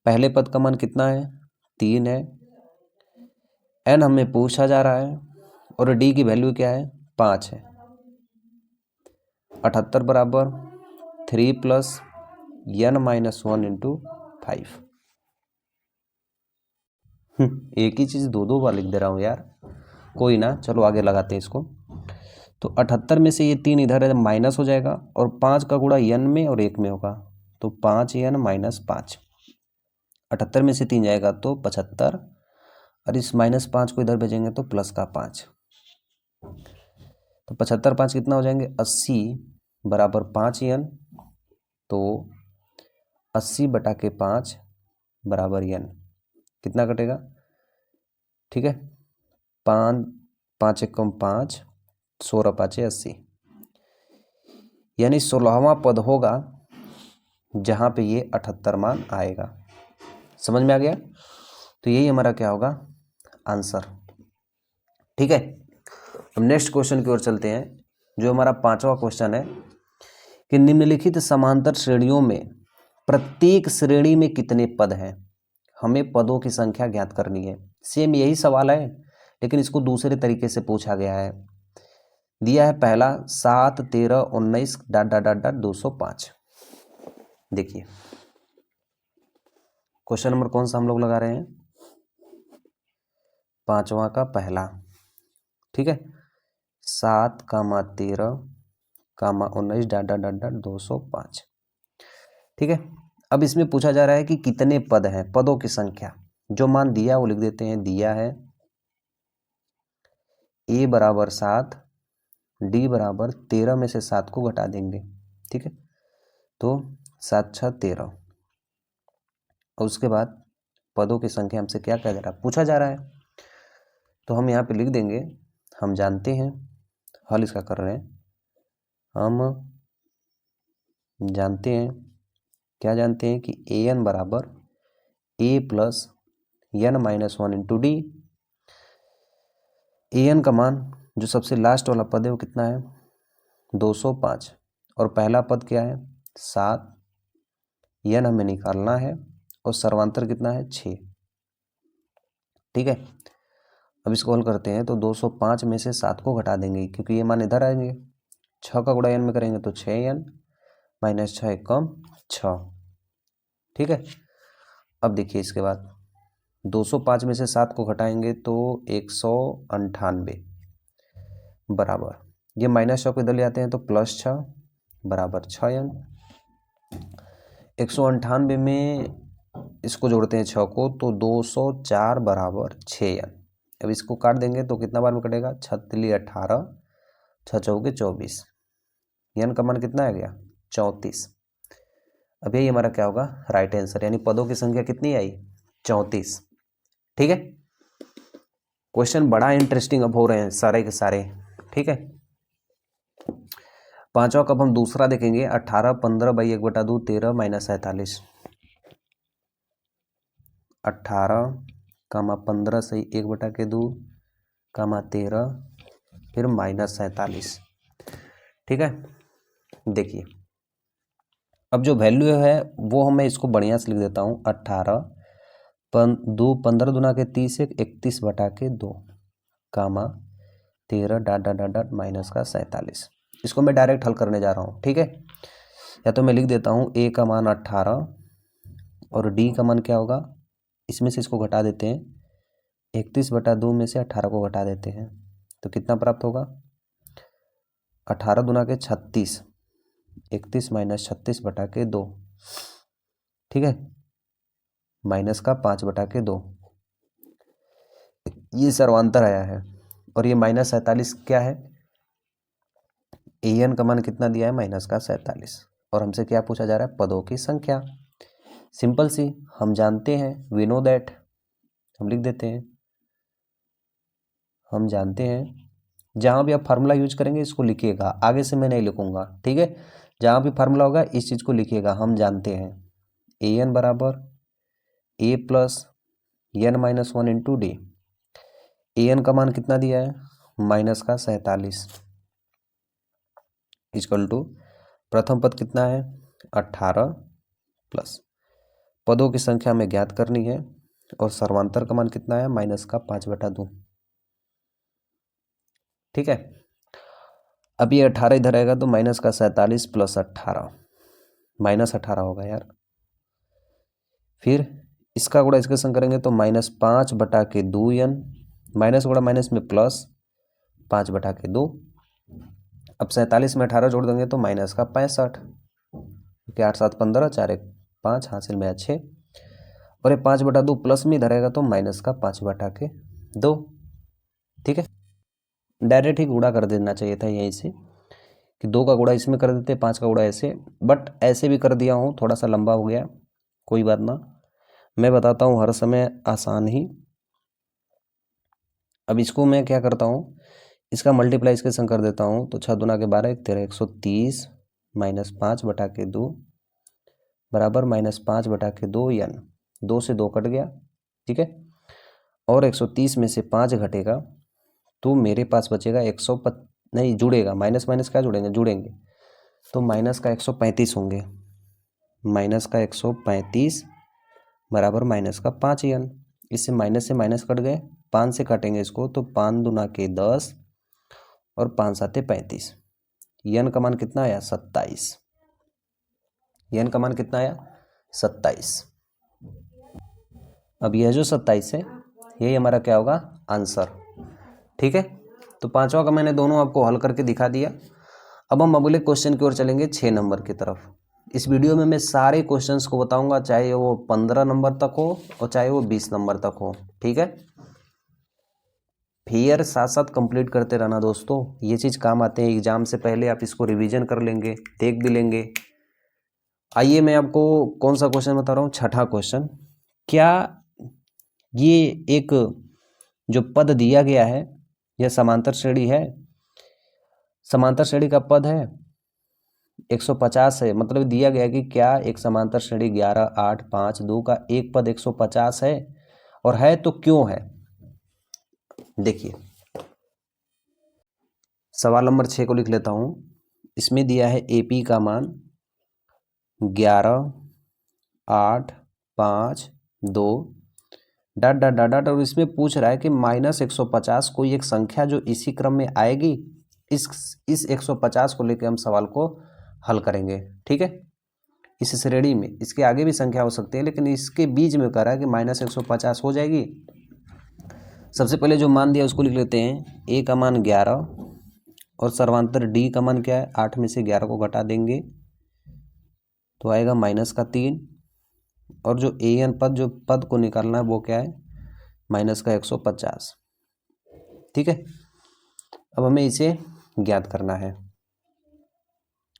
पहले पद का मान कितना है 3 है, n हमें पूछा जा रहा है और d की वैल्यू क्या है 5 है। 78 बराबर 3 + n-1 × 5। एक ही चीज़ दो बार लिख दे रहा हूँ यार, कोई ना, चलो आगे लगाते हैं इसको। तो 78 में से ये 3 इधर है, माइनस हो जाएगा और 5 का गुणा n में और 1 में होगा, तो 5n - 5। 78 में से 3 जाएगा तो 75, और इस -5 को इधर भेजेंगे तो प्लस का 5, तो 75 5 कितना हो जाएंगे 80 बराबर 5n, तो 80/5 बराबर n, कितना कटेगा, ठीक है, 5 5 × 5 16 5 80, यानी 16वां पद होगा जहाँ पे ये 78 मान आएगा। समझ में आ गया? तो यही हमारा क्या होगा आंसर। ठीक है, अब नेक्स्ट क्वेश्चन की ओर चलते हैं, जो हमारा 5वां क्वेश्चन है कि निम्नलिखित समांतर श्रेणियों में प्रत्येक श्रेणी में कितने पद हैं। हमें पदों की संख्या ज्ञात करनी है। सेम यही सवाल है, लेकिन इसको दूसरे तरीके से पूछा गया है। दिया है पहला 7 13 19 ... 205। देखिए क्वेश्चन नंबर कौन सा हम लोग लगा रहे हैं, 5वां का पहला। ठीक है, 7, 13, 19 ... 205। ठीक है, अब इसमें पूछा जा रहा है कि कितने पद हैं, पदों की संख्या। जो मान दिया वो लिख देते हैं, दिया है a बराबर 7, d बराबर 13 में से 7 को घटा देंगे। ठीक है, तो 7 6 13, और उसके बाद पदों की संख्या हमसे क्या कह रहा है, पूछा जा रहा है, तो हम यहाँ पे लिख देंगे, हम जानते हैं, हल इसका कर रहे हैं, हम जानते हैं, क्या जानते हैं कि an बराबर a + n - 1 × d। an का मान जो सबसे लास्ट वाला पद है वो कितना है 205, और पहला पद क्या है 7, n हमें निकालना है, और सर्वांतर कितना है 6। ठीक है, अब इसको हल करते हैं, तो 205 में से 7 को घटा देंगे, क्योंकि ये मान इधर आएंगे, 6 का गुणा n में करेंगे तो 6n - 6 कम 6। ठीक है, अब देखिए इसके बाद 205 में से 7 को घटाएंगे तो 198 बराबर, ये -6 को इधर ले आते हैं तो +6 बराबर 6n। 198 में इसको जोड़ते हैं 6 को, तो 204 बराबर 6n। अब इसको काट देंगे तो कितना बार में कटेगा, 6 18, 6 चौके 24, n का मान कितना आ गया 34। अब यही हमारा क्या होगा राइट आंसर, यानी पदों की संख्या कितनी आई 34। ठीक है, क्वेश्चन बड़ा इंटरेस्टिंग अब हो रहे हैं सारे के सारे। ठीक है, 5वां कब हम दूसरा देखेंगे, 18 15/1/2 13 - 47। 18, 15 से 1/2 13 फिर -47। ठीक है, देखिए अब जो वैल्यू है वो मैं इसको बढ़िया से लिख देता हूँ, 18 2 15 दूना के 30 31/2 13 ... -47। इसको मैं डायरेक्ट हल करने जा रहा हूँ। ठीक है, या तो मैं लिख देता हूँ a का मान 18 और d का मान क्या होगा, इसमें से इसको घटा देते हैं, 31/2 में से 18 को घटा देते हैं, तो कितना प्राप्त होगा 18 दूना के 36, 31 - 36/2। ठीक है, माइनस का 5/2, ये सर्वांतर आया है, और ये -47 क्या है, an का मान कितना दिया है -47, और हमसे क्या पूछा जा रहा है पदों की संख्या। सिंपल सी, हम जानते हैं, वी नो दैट, हम लिख देते हैं, हम जानते हैं। जहाँ भी आप फार्मूला यूज करेंगे इसको लिखिएगा, आगे से मैं नहीं लिखूंगा। ठीक है, जहाँ भी फार्मूला होगा इस चीज़ को लिखिएगा, हम जानते हैं an बराबर a + n - 1 × d। an का मान कितना दिया है -47 इक्वल टू प्रथम पद कितना है 18 प्लस पदों की संख्या हमें ज्ञात करनी है, और सर्वांतर का मान कितना आया, माइनस का 5/2। ठीक है, अब ये 18 इधर आएगा तो माइनस का 47 प्लस 18, -18 होगा यार। फिर इसका गुणा इसके संग करेंगे तो -5/2n, माइनस गुणा माइनस में प्लस 5/2। अब 47 में 18 जोड़ देंगे तो माइनस का 65, क्योंकि 8 7 15, 4 1 5, हासिल में 6, और ये 5/2 प्लस में इधर आएगा तो माइनस का 5/2। ठीक है, डायरेक्ट ही गुणा कर देना चाहिए था यहीं से, कि 2 का गुणा इसमें कर देते, 5 का गुणा ऐसे, बट ऐसे भी कर दिया हूँ, थोड़ा सा लंबा हो गया, कोई बात ना, मैं बताता हूँ हर समय आसान ही। अब इसको मैं क्या करता हूँ, इसका मल्टीप्लाई इसके संग कर देता हूँ, तो 6 दूना के 12, 1 13, 130 माइनस 5/2 बराबर -5/2 n, 2 से 2 कट गया। ठीक है, और 130 में से 5 घटेगा तो मेरे पास बचेगा 100 नहीं जुड़ेगा, माइनस माइनस क्या जुड़ेंगे, जुड़ेंगे, तो माइनस का 135 होंगे, माइनस का 135 बराबर माइनस का 5n। इससे माइनस कट गए, 5 से काटेंगे इसको तो 5 दूना के 10 और 5 साते 35, n का मान कितना आया, 27, n का मान कितना आया, 27। अब यह जो 27 है यही हमारा क्या होगा, आंसर। ठीक है, तो पांचवा का मैंने दोनों आपको हल करके दिखा दिया। अब हम अगले क्वेश्चन की ओर चलेंगे 6 नंबर की तरफ। इस वीडियो में मैं सारे क्वेश्चंस को बताऊंगा, चाहे वो 15 नंबर तक हो और चाहे वो 20 नंबर तक हो। ठीक है, फिर साथ साथ कंप्लीट करते रहना दोस्तों, ये चीज़ काम आते हैं, एग्जाम से पहले आप इसको रिवीजन कर लेंगे, देख भी लेंगे। आइए मैं आपको कौन सा क्वेश्चन बता रहा हूँ, छठा क्वेश्चन। क्या ये एक जो पद दिया गया है यह समांतर श्रेणी है, समांतर श्रेणी का पद है 150 है, मतलब दिया गया है कि क्या एक समांतर श्रेणी 11 8 5 2 का एक पद 150 है, और है तो क्यों है। देखिए सवाल नंबर 6 को लिख लेता हूं। इसमें दिया है AP का मान 11 8 5 2 डॉट डॉट डॉट डॉट, और इसमें पूछ रहा है कि -150 कोई एक संख्या जो इसी क्रम में आएगी, इस 150 को लेकर हम सवाल को हल करेंगे। ठीक है, इस श्रेणी में इसके आगे भी संख्या हो सकती है, लेकिन इसके बीच में कह रहा है कि -150 हो जाएगी। सबसे पहले जो मान दिया उसको लिख लेते हैं। A का मान 11 और सर्वांतर D का मान क्या है, 8 में से 11 को घटा देंगे तो आएगा -3, और जो AN पद, जो पद को निकालना है वो क्या है, -150। ठीक है, अब हमें इसे ज्ञात करना है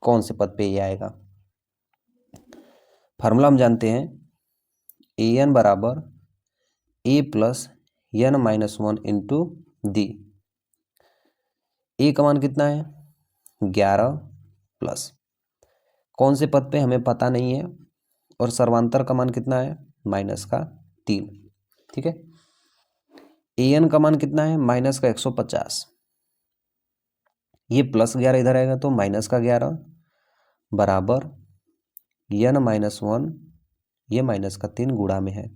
कौन से पद पे ये आएगा। फार्मूला हम जानते हैं, AN बराबर A plus n-1 into D। A का मान कितना है, 11 प्लस कौन से पद पे हमें पता नहीं है, और सर्वांतर का मान कितना है, -3। ठीक है, AN का मान कितना है, -150, ये +11 इधर आएगा तो -11 बराबर n-1, ये -3 गुणा में है।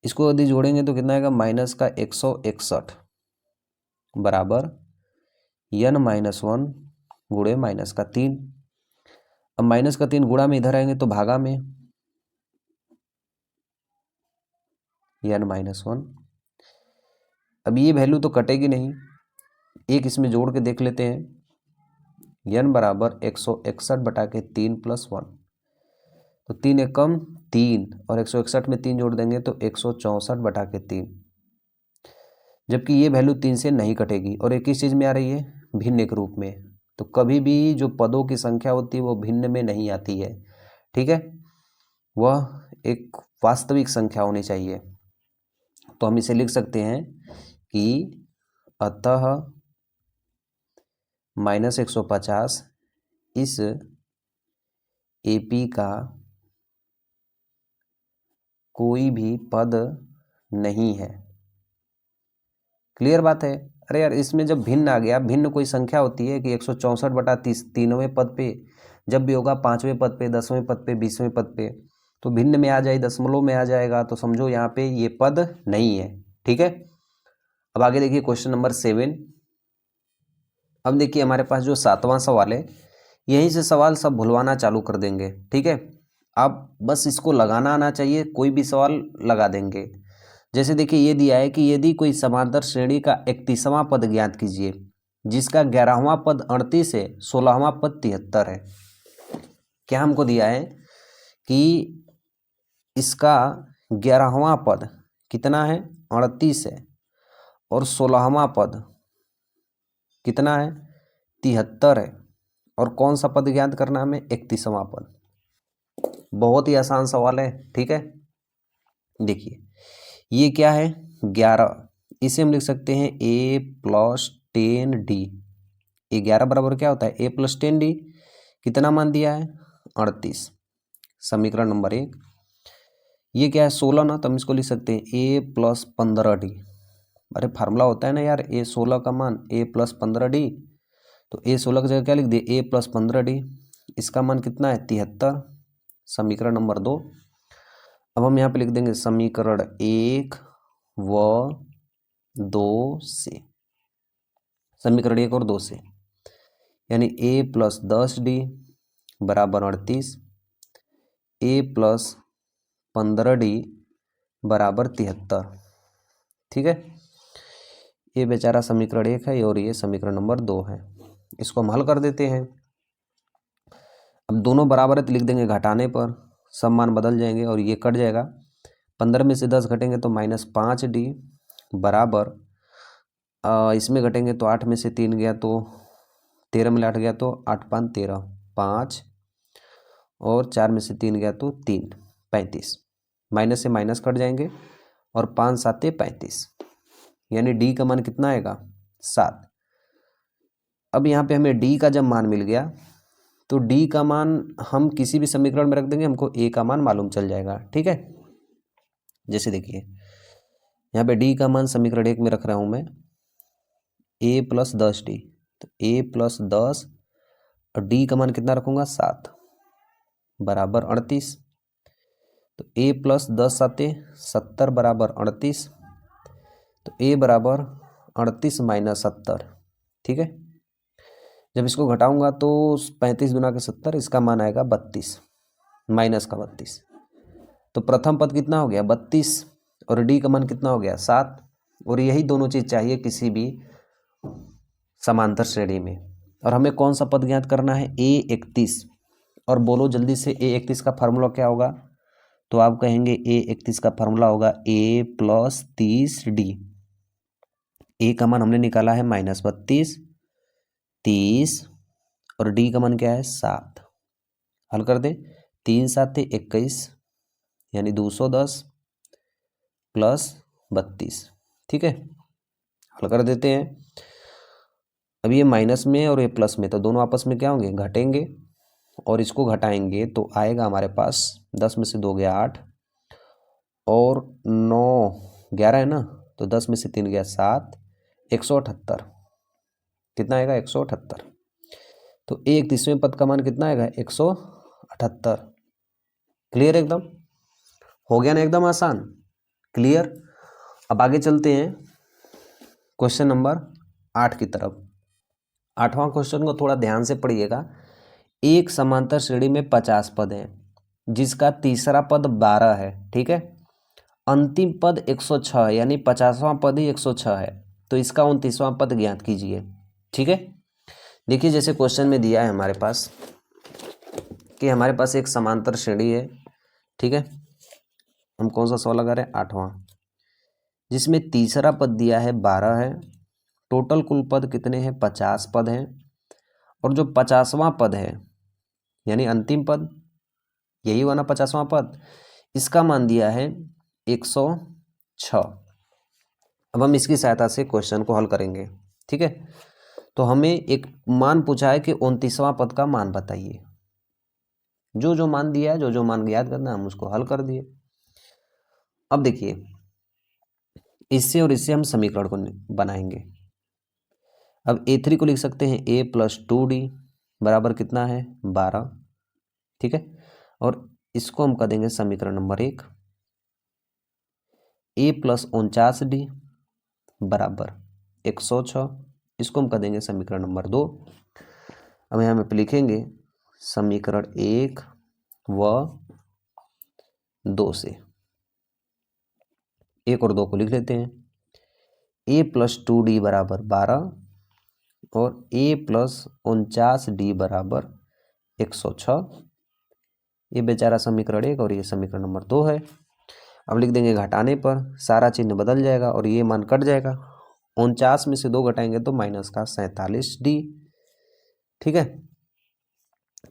इसको यदि जोड़ेंगे तो कितना आएगा, -161 बराबर n-1 गुणे -3। अब -3 गुणा में इधर आएंगे तो भागा में n-1। अब ये वैल्यू तो कटेगी नहीं, एक इसमें जोड़ के देख लेते हैं। n बराबर 161/3 + 1, तो 3 एक कम 3, और 161 में 3 जोड़ देंगे तो 164/3, जबकि ये वैल्यू 3 से नहीं कटेगी, और एक ही चीज़ में आ रही है, भिन्न के रूप में। तो कभी भी जो पदों की संख्या होती है वो भिन्न में नहीं आती है। ठीक है, वह एक वास्तविक संख्या होनी चाहिए। तो हम इसे लिख सकते हैं कि अतः -150 इस AP का कोई भी पद नहीं है। क्लियर बात है। अरे यार, इसमें जब भिन्न आ गया, भिन्न कोई संख्या होती है कि 164/3 तीनवें पद पे जब भी होगा, 5वें पद पे, 10वें पद पे, 20वें पद पे, तो भिन्न में आ जाए, दशमलव में आ जाएगा, तो समझो यहाँ पे ये पद नहीं है। ठीक है, अब आगे देखिए क्वेश्चन नंबर 7। अब देखिए हमारे पास जो 7वां सवाल है, यहीं से सवाल सब भुलवाना चालू कर देंगे। ठीक है, आप बस इसको लगाना आना चाहिए, कोई भी सवाल लगा देंगे। जैसे देखिए ये दिया है कि यदि कोई समांतर श्रेणी का 31वां पद ज्ञात कीजिए जिसका 11वां पद 38 है, 16वां पद 73 है। क्या हमको दिया है कि इसका 11वां पद कितना है, 38 है, और 16वां पद कितना है, 73 है, और कौन सा पद ज्ञात करना हमें, 31वां पद। बहुत ही आसान सवाल है। ठीक है, देखिए ये क्या है, 11, इसे हम लिख सकते हैं a + 10d। ये 11 बराबर क्या होता है, a + 10d। कितना मान दिया है, 38, समीकरण नंबर 1। ये क्या है, 16 ना, तो हम इसको लिख सकते हैं a + 15d। अरे फार्मूला होता है ना यार, a 16 का मान a + 15d, तो a 16 की जगह क्या लिख दिए, a + 15d। इसका मान कितना है, 73, समीकरण नंबर 2। अब हम यहाँ पे लिख देंगे समीकरण 1 व 2 से, समीकरण 1 और 2 से, यानी a + 10d बराबर 38, a + 15d बराबर 73। ठीक है, ये बेचारा समीकरण 1 है और ये समीकरण नंबर 2 है। इसको हम हल कर देते हैं। अब दोनों बराबर है तो लिख देंगे घटाने पर सब मान बदल जाएंगे और ये कट जाएगा। 15 में से 10 घटेंगे तो -5d बराबर, इसमें घटेंगे तो 8 में से 3 गया तो 13 में 8 गया तो 8 5 13, 5, और 4 में से 3 गया तो 3, 35। माइनस से माइनस कट जाएंगे और 5 7 35, यानी डी का मान कितना आएगा, 7। अब यहाँ पे हमें डी का जब मान मिल गया तो डी का मान हम किसी भी समीकरण में रख देंगे, हमको ए का मान मालूम चल जाएगा। ठीक है, जैसे देखिए यहाँ पे डी का मान समीकरण 1 में रख रहा हूँ मैं, a + 10d, तो a + 10 और डी का मान कितना रखूँगा, 7 बराबर 38। तो a + 10 7 70 बराबर 38, तो a बराबर 38 - 70। ठीक है, जब इसको घटाऊंगा तो 35 गुना के 70, इसका मान आएगा 32, माइनस का 32। तो प्रथम पद कितना हो गया, 32, और डी का मान कितना हो गया, 7। और यही दोनों चीज चाहिए किसी भी समांतर श्रेणी में। और हमें कौन सा पद ज्ञात करना है, a31। और बोलो जल्दी से a31 का फार्मूला क्या होगा, तो आप कहेंगे a31 का फार्मूला होगा a + 30d। a का मान हमने निकाला है -32, 30, और डी का मान क्या है, 7। हल कर दे, 3 7 21, यानी 210 + 32। ठीक है, हल कर देते हैं। अब ये माइनस में और ये प्लस में, तो दोनों आपस में क्या होंगे, घटेंगे, और इसको घटाएंगे तो आएगा हमारे पास 10 में से 2 गया 8, और 9 11 है ना, तो 10 में से 3 गया 7, 178। कितना आएगा, 178। तो 31वें पद का मान कितना आएगा, 178। क्लियर, एकदम हो गया ना, एकदम आसान, क्लियर। अब आगे चलते हैं क्वेश्चन नंबर 8 की तरफ। 8वां क्वेश्चन को थोड़ा ध्यान से पढ़िएगा। एक समांतर श्रेणी में 50 पद हैं जिसका तीसरा पद 12 है। ठीक है, अंतिम पद 106 है, यानी 50वां पद ही 106 है, तो इसका 29वां पद ज्ञात कीजिए। ठीक है, देखिए जैसे क्वेश्चन में दिया है हमारे पास कि हमारे पास एक समांतर श्रेणी है। ठीक है, हम कौन सा सवाल लगा रहे हैं, 8वां, जिसमें तीसरा पद दिया है 12 है, टोटल कुल पद कितने हैं, 50 पद हैं, और जो 50वां पद है यानी अंतिम पद, यही हुआ ना 50वां पद, इसका मान दिया है 106। अब हम इसकी सहायता से क्वेश्चन को हल करेंगे। ठीक है, तो हमें एक मान पूछा है कि 29वां पद का मान बताइए। जो जो मान दिया है, जो जो मान याद करना है, हम उसको हल कर दिए। अब देखिए इससे और इससे हम समीकरण को बनाएंगे। अब a3 को लिख सकते हैं a + 2d बराबर कितना है, 12। ठीक है, और इसको हम कर देंगे समीकरण नंबर 1, a प्लस 49d बराबर 106, इसको हम कर देंगे समीकरण नंबर 2। अब यहाँ पे लिखेंगे समीकरण 1 व 2 से 1 और 2 को लिख लेते हैं। a प्लस 2d बराबर 12 और a प्लस 49d बराबर 106। ये बेचारा समीकरण 1 और ये समीकरण नंबर 2 है। अब लिख देंगे घटाने पर सारा चिन्ह बदल जाएगा और ये मान कट जाएगा। 49 में से 2 घटाएंगे तो माइनस का 47d, ठीक है।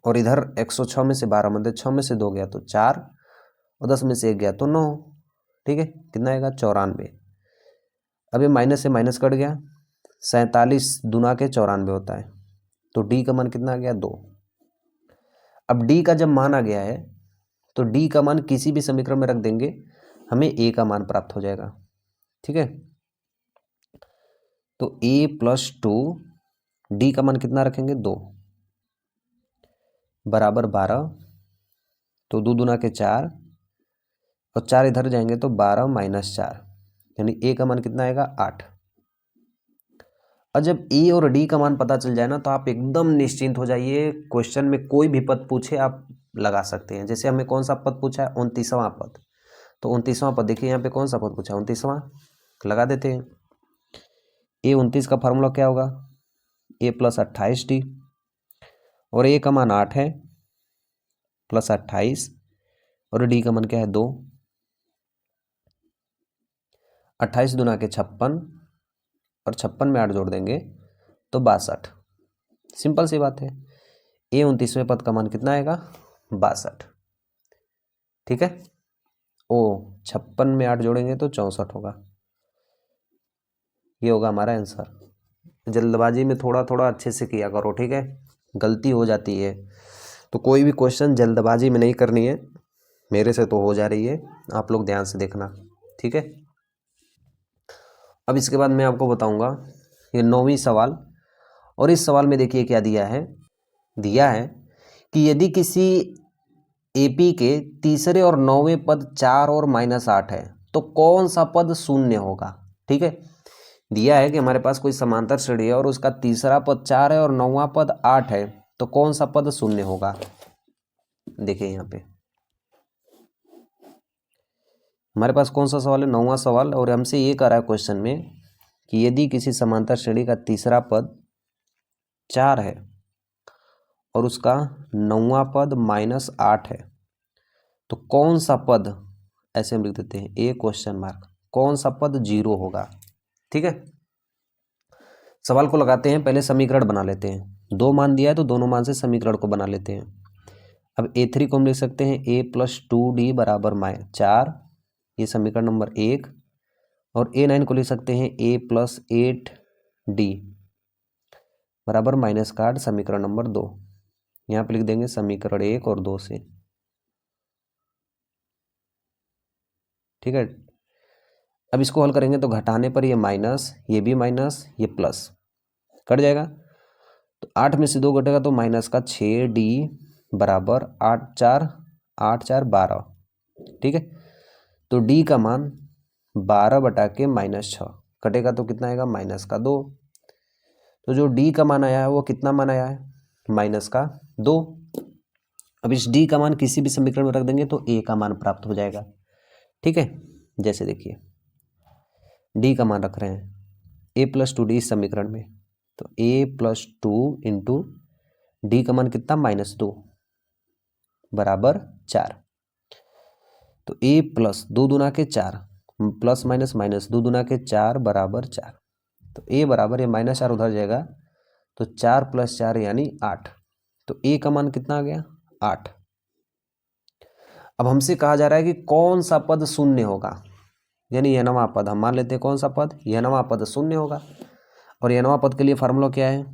और इधर 106 में से 12 मतलब 6 में से 2 गया तो 4 और 10 में से 1 गया तो 9, ठीक है। कितना आएगा 94। अब ये माइनस से माइनस कट गया, 47 दूना के 94 होता है, तो डी का मान कितना आ गया 2। अब डी का जब मान आ गया है तो डी का मान किसी भी समीकरण में रख देंगे, हमें ए का मान प्राप्त हो जाएगा, ठीक है। तो a प्लस 2 डी का मान कितना रखेंगे 2 बराबर 12, तो 2 दूना के 4 और 4 इधर जाएंगे तो 12 माइनस 4 यानी a का मान कितना आएगा 8। और जब a और d का मान पता चल जाए ना तो आप एकदम निश्चिंत हो जाइए, क्वेश्चन में कोई भी पद पूछे आप लगा सकते हैं। जैसे हमें कौन सा पद पूछा है 29वां पद, तो 29वां पद देखिए यहाँ पे कौन सा पद पूछा है 29वां, लगा देते हैं। a 29 का फार्मूला क्या होगा a प्लस 28d और a का मान 8 है प्लस 28 और डी का मान क्या है 2, 28 दूना के 56 और 56 में 8 जोड़ देंगे तो 62। सिंपल सी बात है। a 29वें पद का मान कितना आएगा 62, ठीक है। ओ 56 में 8 जोड़ेंगे तो 64 होगा। ये होगा हमारा आंसर। जल्दबाजी में थोड़ा थोड़ा अच्छे से किया करो, ठीक है, गलती हो जाती है। तो कोई भी क्वेश्चन जल्दबाजी में नहीं करनी है, मेरे से तो हो जा रही है, आप लोग ध्यान से देखना, ठीक है। अब इसके बाद मैं आपको बताऊंगा ये 9वीं सवाल, और इस सवाल में देखिए क्या दिया है कि यदि किसी एपी के तीसरे और 9वें पद 4 और -8 है तो कौन सा पद शून्य होगा, ठीक है। दिया है कि हमारे पास कोई समांतर श्रेणी है और उसका तीसरा पद 4 है और 9वां पद 8 है, तो कौन सा पद शून्य होगा। देखिए यहाँ पे हमारे पास कौन सा सवाल है 9वां सवाल, और हमसे ये कह रहा है क्वेश्चन में कि यदि किसी समांतर श्रेणी का तीसरा पद 4 है और उसका 9वां पद -8 है तो कौन सा पद, ऐसे हम लिख देते हैं ए क्वेश्चन मार्क, कौन सा पद 0 होगा, ठीक है। सवाल को लगाते हैं, पहले समीकरण बना लेते हैं। 2 मान दिया है तो दोनों मान से समीकरण को बना लेते हैं। अब a3 को हम लिख सकते हैं a प्लस 2d बराबर 4, ये समीकरण नंबर 1, और a9 को लिख सकते हैं a प्लस 8d बराबर -8, समीकरण नंबर 2। यहाँ पे लिख देंगे समीकरण 1 और 2 से, ठीक है। अब इसको हल करेंगे तो घटाने पर ये माइनस, ये भी माइनस, ये प्लस, कट जाएगा। तो 8 में से 2 घटेगा तो माइनस का 6d बराबर 8 4 12, ठीक है। तो d का मान 12 बटा के -6 कटेगा तो कितना आएगा माइनस का 2। तो जो d का मान आया है वो कितना मान आया है माइनस का 2। अब इस d का मान किसी भी समीकरण में रख देंगे तो a का मान प्राप्त हो जाएगा, ठीक है। जैसे देखिए d का मान रख रहे हैं a प्लस 2d इस समीकरण में, तो a प्लस 2 इंटू डी का मान कितना -2 बराबर 4। तो a प्लस 2 दूना के 4 प्लस माइनस माइनस 2 दूना के 4 बराबर 4। तो a बराबर ये -4 उधर जाएगा तो 4 + 4 यानी 8। तो a का मान कितना आ गया 8। अब हमसे कहा जा रहा है कि कौन सा पद शून्य होगा, यानी यह नवा पद, हम मान लेते हैं कौन सा पद, यह नवा पद शून्य होगा। और यह नवा पद के लिए फार्मूला क्या है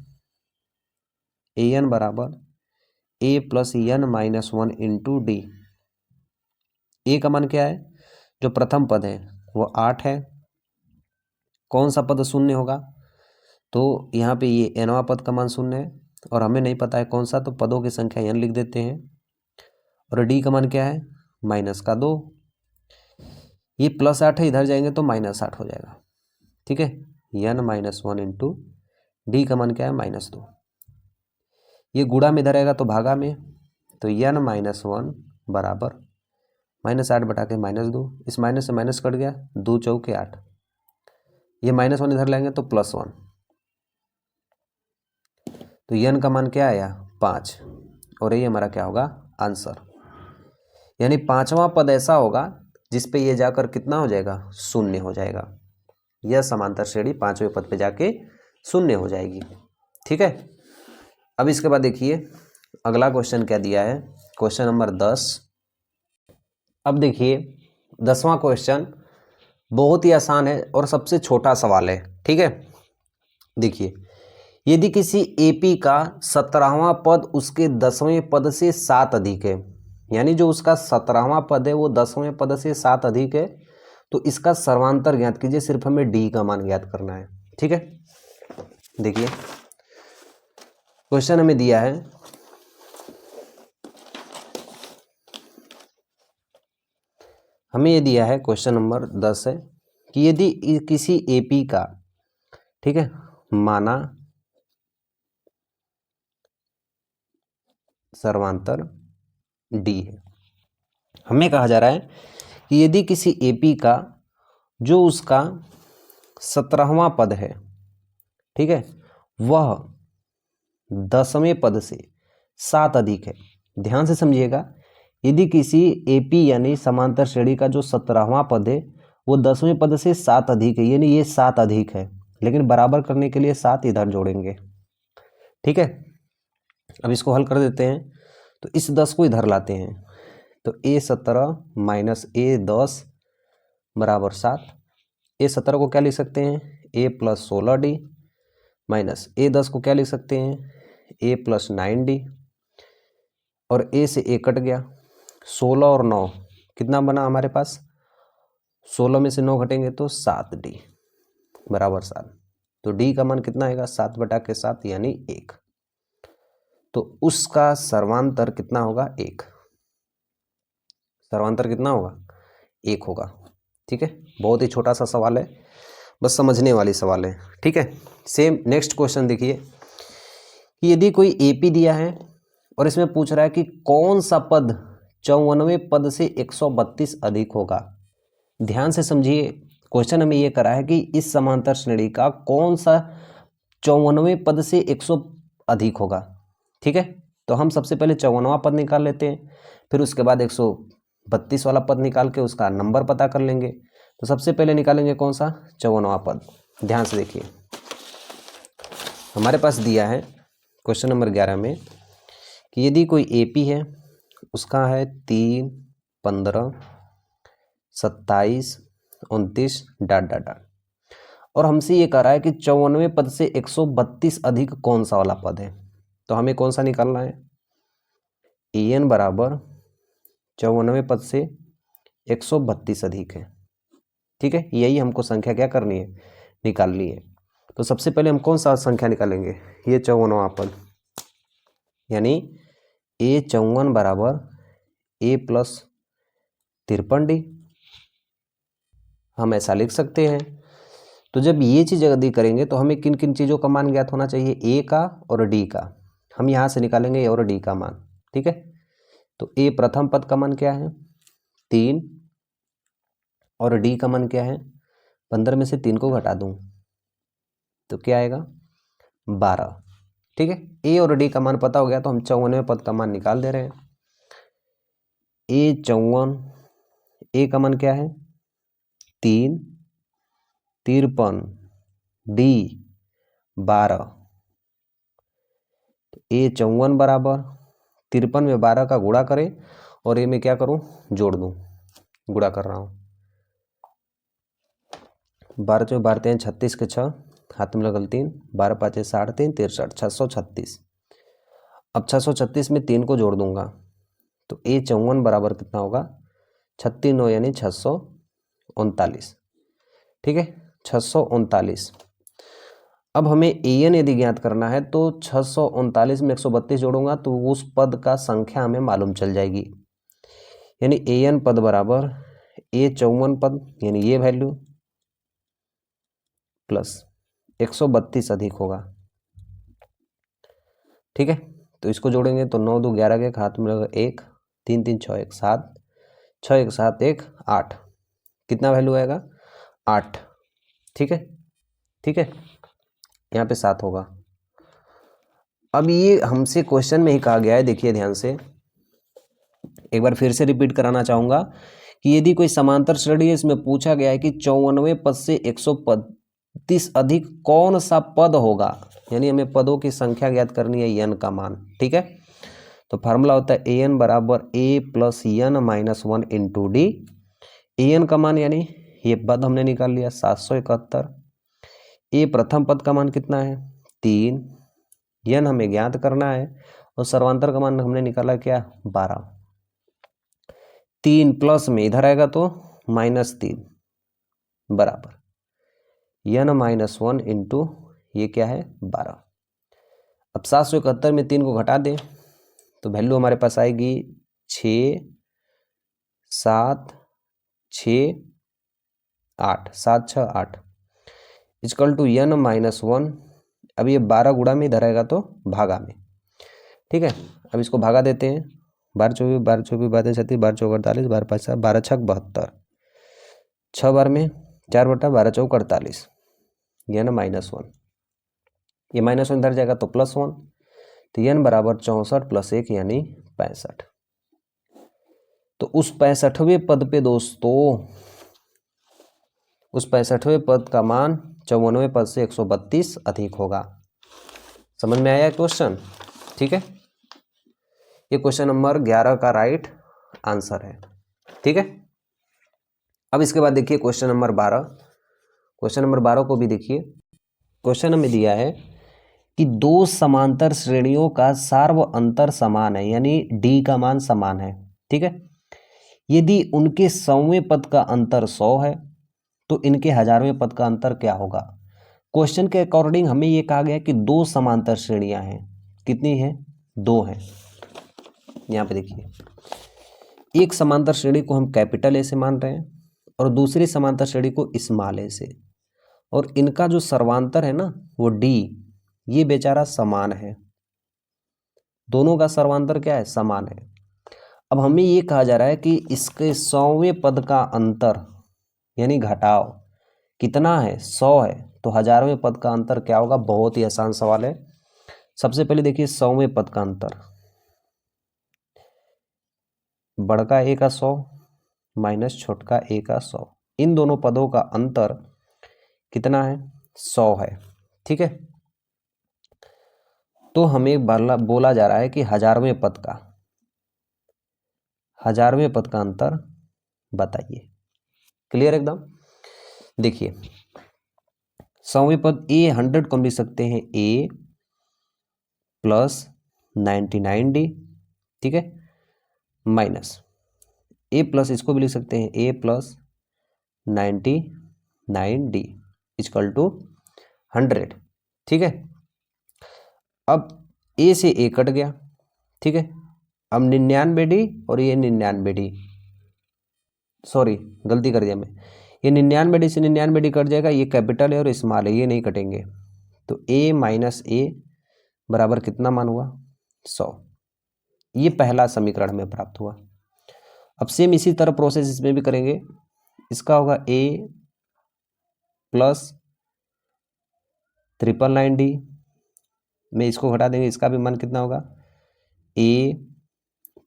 an बराबर a plus n-1 into D. a का मान क्या है, जो प्रथम पद है वो 8 है। कौन सा पद शून्य होगा, तो यहाँ पे ये nवां पद का मान शून्य है और हमें नहीं पता है कौन सा, तो पदों की संख्या n लिख देते हैं और डी का मान क्या है -2। ये +8 है, इधर जाएंगे तो -8 हो जाएगा। ठीक है, n-1 इंटू डी का मान क्या है -2। ये गुणा में इधर आएगा तो भागा में, तो n-1 बराबर -8 बटा के -2। इस माइनस से माइनस कट गया, 2 चौके 8। ये -1 इधर लाएंगे तो +1, तो n का मान क्या आया 5, और ये हमारा क्या होगा आंसर। यानी पांचवा पद ऐसा होगा जिसपे ये जाकर कितना हो जाएगा 0 हो जाएगा। यह समांतर श्रेणी पांचवें पद पे जाके 0 हो जाएगी। ठीक है, अब इसके बाद देखिए अगला क्वेश्चन क्या दिया है, क्वेश्चन नंबर 10। अब देखिए 10वां क्वेश्चन बहुत ही आसान है और सबसे छोटा सवाल है। ठीक है, देखिए यदि किसी एपी का 17वां पद उसके 10वें पद से 7 अधिक है, यानी जो उसका 17वां पद है वो 10वें पद से 7 अधिक है, तो इसका सर्वांतर ज्ञात कीजिए। सिर्फ हमें डी का मान ज्ञात करना है। ठीक है, देखिए क्वेश्चन हमें दिया है, हमें ये दिया है क्वेश्चन नंबर 10 है कि यदि किसी एपी का, ठीक है, माना सर्वांतर डी है, हमें कहा जा रहा है कि यदि किसी एपी का जो उसका 17वां पद है, ठीक है, वह 10वें पद से 7 अधिक है। ध्यान से समझिएगा, यदि किसी एपी यानी समांतर श्रेणी का जो 17वां पद है वो 10वें पद से 7 अधिक है, यानी ये 7 अधिक है, लेकिन बराबर करने के लिए 7 इधर जोड़ेंगे। ठीक है, अब इसको हल कर देते हैं, तो इस 10 को इधर लाते हैं, तो A17 माइनस A10 बराबर 7। A17 को क्या लिख सकते हैं A+16D, माइनस A10 को क्या लिख सकते हैं A+9D, और A से A कट गया, 16 और 9 कितना बना हमारे पास, 16 में से 9 घटेंगे तो 7D बराबर 7। तो D का मान कितना आएगा 7 बटा के 7 यानी 1। तो उसका सर्वांतर कितना होगा 1, सर्वांतर कितना होगा 1 होगा। ठीक है, बहुत ही छोटा सा सवाल है, बस समझने वाली सवाल है। ठीक है, सेम नेक्स्ट क्वेश्चन देखिए कि यदि कोई एपी दिया है और इसमें पूछ रहा है कि कौन सा पद 54वें पद से 132 अधिक होगा। ध्यान से समझिए, क्वेश्चन हमें यह करा है कि इस समांतर श्रेणी का कौन सा 54वें पद से 100 अधिक होगा। ठीक है, तो हम सबसे पहले 54वां पद निकाल लेते हैं, फिर उसके बाद 132 वाला पद निकाल के उसका नंबर पता कर लेंगे। तो सबसे पहले निकालेंगे कौन सा 54वां पद। ध्यान से देखिए, हमारे पास दिया है क्वेश्चन नंबर 11 में कि यदि कोई एपी है, उसका है 3, 15, 27, 29 ... और हमसे ये कह रहा है कि 54वें पद से 132 अधिक कौन सा वाला पद है। तो हमें कौन सा निकालना है, En बराबर 54वें पद से 132 अधिक है। ठीक है, यही हमको संख्या क्या करनी है, निकालनी है। तो सबसे पहले हम कौन सा संख्या निकालेंगे, ये 54वां पद, यानी A54 बराबर A+53D, हम ऐसा लिख सकते हैं। तो जब ये चीज़ यदि करेंगे तो हमें किन किन चीज़ों का मान ज्ञात होना चाहिए, ए का और डी का। हम यहाँ से निकालेंगे ए और डी का मान। ठीक है, तो ए प्रथम पद का मान क्या है 3, और डी का मान क्या है 15 में से 3 को घटा दूं तो क्या आएगा 12। ठीक है, ए और डी का मान पता हो गया, तो हम 54वें पद का मान निकाल दे रहे हैं। A54, ए का मान क्या है 3, 53, डी 12। तो A54 बराबर 53 में 12 का गुणा करें और ए में क्या करूं जोड़ दूं, गुणा कर रहा हूं। 12 चौ 12 3 36 के 6 हाथ में लगल 3, 12 5 60 3 63 636। अब 636 में 3 को जोड़ दूंगा तो A54 बराबर कितना होगा 36 9 यानी 639। ठीक है, 639। अब हमें an यदि ज्ञात करना है तो 639 में 132 जोड़ूंगा तो उस पद का संख्या हमें मालूम चल जाएगी। यानी an पद बराबर a54 पद, यानी ये वैल्यू प्लस 132 अधिक होगा। ठीक है, तो इसको जोड़ेंगे तो 9 2 11 के हाथ में 1, 3 3 6 1 7, 6 1 7 1 8, कितना वैल्यू आएगा 8। ठीक है, ठीक है, यहाँ पे 7 होगा। अब ये हमसे क्वेश्चन में ही कहा गया है, देखिए ध्यान से, एक बार फिर से रिपीट कराना चाहूंगा कि यदि कोई समांतर श्रेणी है, इसमें पूछा गया है कि 54वें पद से 132 अधिक कौन सा पद होगा, यानी हमें पदों की संख्या ज्ञात करनी है, n का मान। ठीक है, तो फार्मूला होता है an बराबर a plus n minus 1 into D. an का मान यानी ये पद हमने निकाल लिया 771, a प्रथम पद का मान कितना है 3, n हमें ज्ञात करना है, और सर्वांतर का मान हमने निकाला क्या 12। 3 प्लस में इधर आएगा तो -3 बराबर n माइनस 1 इंटू ये क्या है 12। अब 771 में 3 को घटा दें तो वैल्यू हमारे पास आएगी 6 7 6 8, 7 6 8 इक्वल टू n माइनस 1। अब ये 12 गुणा में इधर आएगा तो भागा में। ठीक है, अब इसको भागा देते हैं, 12 24 12 24 12 36 12 चौक 48 12 5 12 छक 72, 6 बार में 4 बटा 12 चौक 48, n माइनस 1, ये माइनस 1 इधर जाएगा तो +1, तो n बराबर 64 प्लस 1 यानी 65। तो उस 65वें पद पे दोस्तों, उस 65वें पद का मान 54वें पद से 132 अधिक होगा। समझ में आया क्वेश्चन? ठीक है, ये क्वेश्चन नंबर 11 का राइट आंसर है। ठीक है, अब इसके बाद देखिए क्वेश्चन नंबर 12। क्वेश्चन नंबर 12 को भी देखिए, क्वेश्चन हमें दिया है कि दो समांतर श्रेणियों का सार्व अंतर समान है, यानी डी का मान समान है। ठीक है, यदि उनके 100वें पद का अंतर 100 है तो इनके 1000वें पद का अंतर क्या होगा। क्वेश्चन के अकॉर्डिंग हमें यह कहा गया कि दो समांतर श्रेणियां हैं, कितनी है 2 हैं। यहां पे देखिए, एक समांतर श्रेणी को हम कैपिटल ए से मान रहे हैं और दूसरी समांतर श्रेणी को स्मॉल ए से, और इनका जो सर्वांतर है ना वो डी, ये बेचारा समान है, दोनों का सर्वांतर क्या है समान है। अब हमें ये कहा जा रहा है कि इसके 100वें पद का अंतर यानी घटाव कितना है 100 है, तो 1000वें पद का अंतर क्या होगा। बहुत ही आसान सवाल है। सबसे पहले देखिए 100वें पद का अंतर, बड़का ए का 100 माइनस छोटका ए का 100, इन दोनों पदों का अंतर कितना है 100 है। ठीक है, तो हमें बोला जा रहा है कि 1000वें पद का, 1000वें पद का अंतर बताइए। क्लियर एकदम? देखिए 100वें पद ए 100 को हम लिख सकते हैं ए प्लस 99d। ठीक है, माइनस ए प्लस इसको भी लिख सकते हैं ए प्लस 99d इक्वल टू 100। ठीक है, अब ए से ए कट गया। ठीक है, अब 99d और ये 99d, सॉरी गलती कर दिया मैं, ये 99d से 99d कट जाएगा, ये कैपिटल है और स्मॉल है, ये नहीं कटेंगे, तो a माइनस ए बराबर कितना मान हुआ 100। ये पहला समीकरण हमें प्राप्त हुआ। अब सेम इसी तरह प्रोसेस इसमें भी करेंगे। इसका होगा a प्लस 999d में इसको घटा देंगे, इसका भी मान कितना होगा a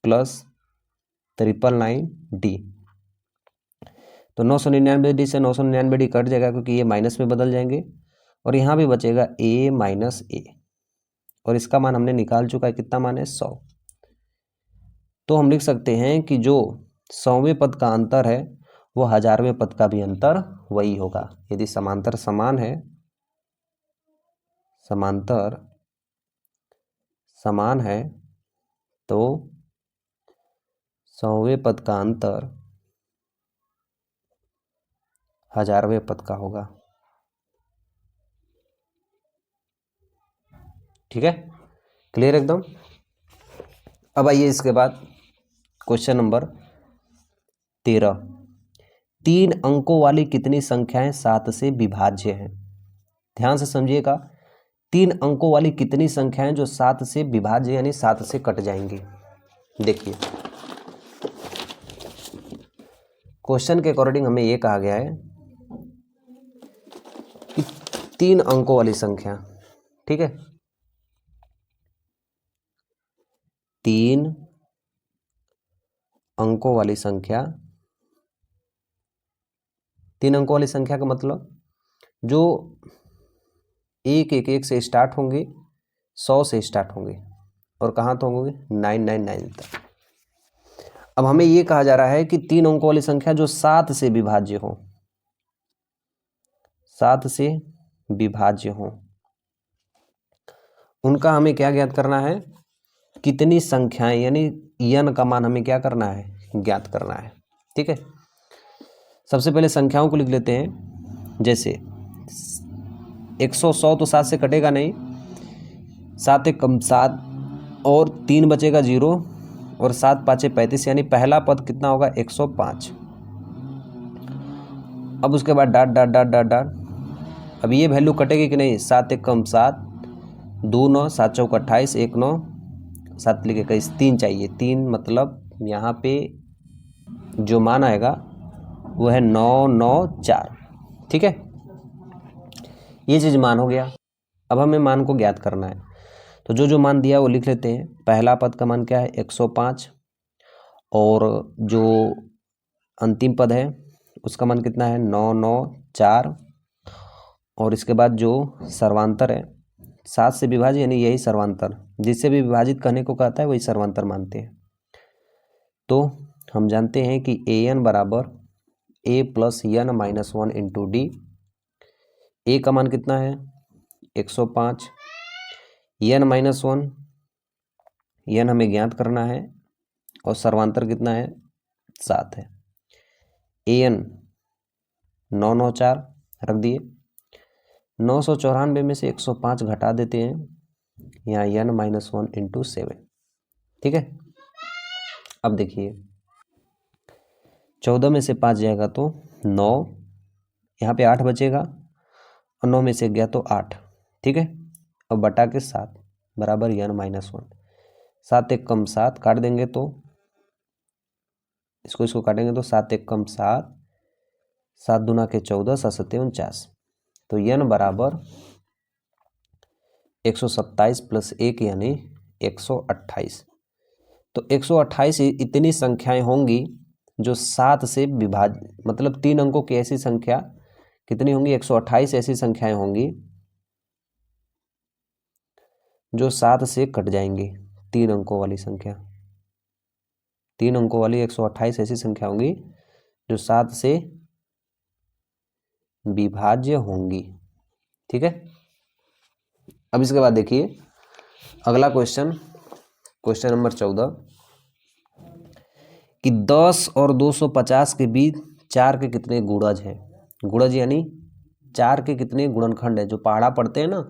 प्लस 999d, तो 999d से 999d कट जाएगा क्योंकि ये माइनस में बदल जाएंगे, और यहाँ भी बचेगा a माइनस ए, और इसका मान हमने निकाल चुका है, कितना मान है 100। तो हम लिख सकते हैं कि जो 100वें पद का अंतर है वो 1000वें पद का भी अंतर वही होगा। यदि समांतर समान है, समांतर समान है तो 100वें पद का अंतर 1000वें पद का होगा। ठीक है, क्लियर एकदम? अब आइए इसके बाद क्वेश्चन नंबर 13। 3 अंकों वाली कितनी संख्याएं 7 से विभाज्य हैं? ध्यान से समझिएगा, 3 अंकों वाली कितनी संख्याएं जो 7 से विभाज्य यानी 7 से कट जाएंगी। देखिए क्वेश्चन के अकॉर्डिंग हमें यह कहा गया है कि 3 अंकों वाली संख्या, ठीक है, 3 अंकों वाली संख्या, 3 अंकों वाली संख्या का मतलब जो 111 से स्टार्ट होंगे, 100 से स्टार्ट होंगे और कहाँ तक होंगे 999 तक। अब हमें यह कहा जा रहा है कि 3 अंकों वाली संख्या जो 7 से विभाज्य हो, 7 से विभाज्य हो, उनका हमें क्या ज्ञात करना है, कितनी संख्याएं यानी n का मान हमें क्या करना है, ज्ञात करना है। ठीक है, सबसे पहले संख्याओं को लिख लेते हैं। जैसे 100 तो 7 से कटेगा नहीं, 7 एक कम 7 और 3 बचेगा 0 और 7 पाँचे 35 यानी पहला पद कितना होगा 105। अब उसके बाद dot dot dot dot dot, अब ये वैल्यू कटेगी कि नहीं, 7 एक कम 7, 2 9, 7 चौक 28, 1 9, 7 लिखे कहीं 3 चाहिए, 3 मतलब यहाँ पे जो मान आएगा वो है 994। ठीक है, ये चीज़ मान हो गया। अब हमें मान को ज्ञात करना है, तो जो जो मान दिया वो लिख लेते हैं। पहला पद का मान क्या है 105 और जो अंतिम पद है उसका मान कितना है 994 और इसके बाद जो सर्वांतर है 7 से विभाजित यानी यही सर्वांतर, जिससे भी विभाजित करने को कहता है वही सर्वांतर मानते हैं। तो हम जानते हैं कि an बराबर a plus n minus 1 into d. A का मान कितना है 105, n माइनस 1, n हमें ज्ञात करना है और सर्वांतर कितना है 7 है। an 994 रख दिए, 994 में से 105 घटा देते हैं, यहाँ n माइनस 1 इंटू 7। ठीक है, अब देखिए 14 में से 5 जाएगा तो 9, यहाँ पे 8 बचेगा और 9 में से गया तो 8। ठीक है, अब बटा के 7 बराबर n माइनस 1, 7 एक कम 7 काट देंगे तो इसको काटेंगे तो 7 एक कम 7, 7 दूना के 14, 7 सत्ते 49, तो n बराबर 127 प्लस 1 यानी 128। तो 128 इतनी संख्याएं होंगी जो 7 से विभाजित, मतलब 3 अंकों की ऐसी संख्या कितनी होंगी 128 ऐसी संख्याएं होंगी जो 7 से कट जाएंगी। 3 अंकों वाली संख्या, 3 अंकों वाली 128 ऐसी संख्या होंगी जो 7 से विभाज्य होंगी। ठीक है, अब इसके बाद देखिए अगला क्वेश्चन, क्वेश्चन नंबर 14 कि 10 और 250 के बीच 4 के कितने गुणज हैं। गुणज यानी 4 के कितने गुणनखंड है, जो पहाड़ा पढ़ते हैं ना,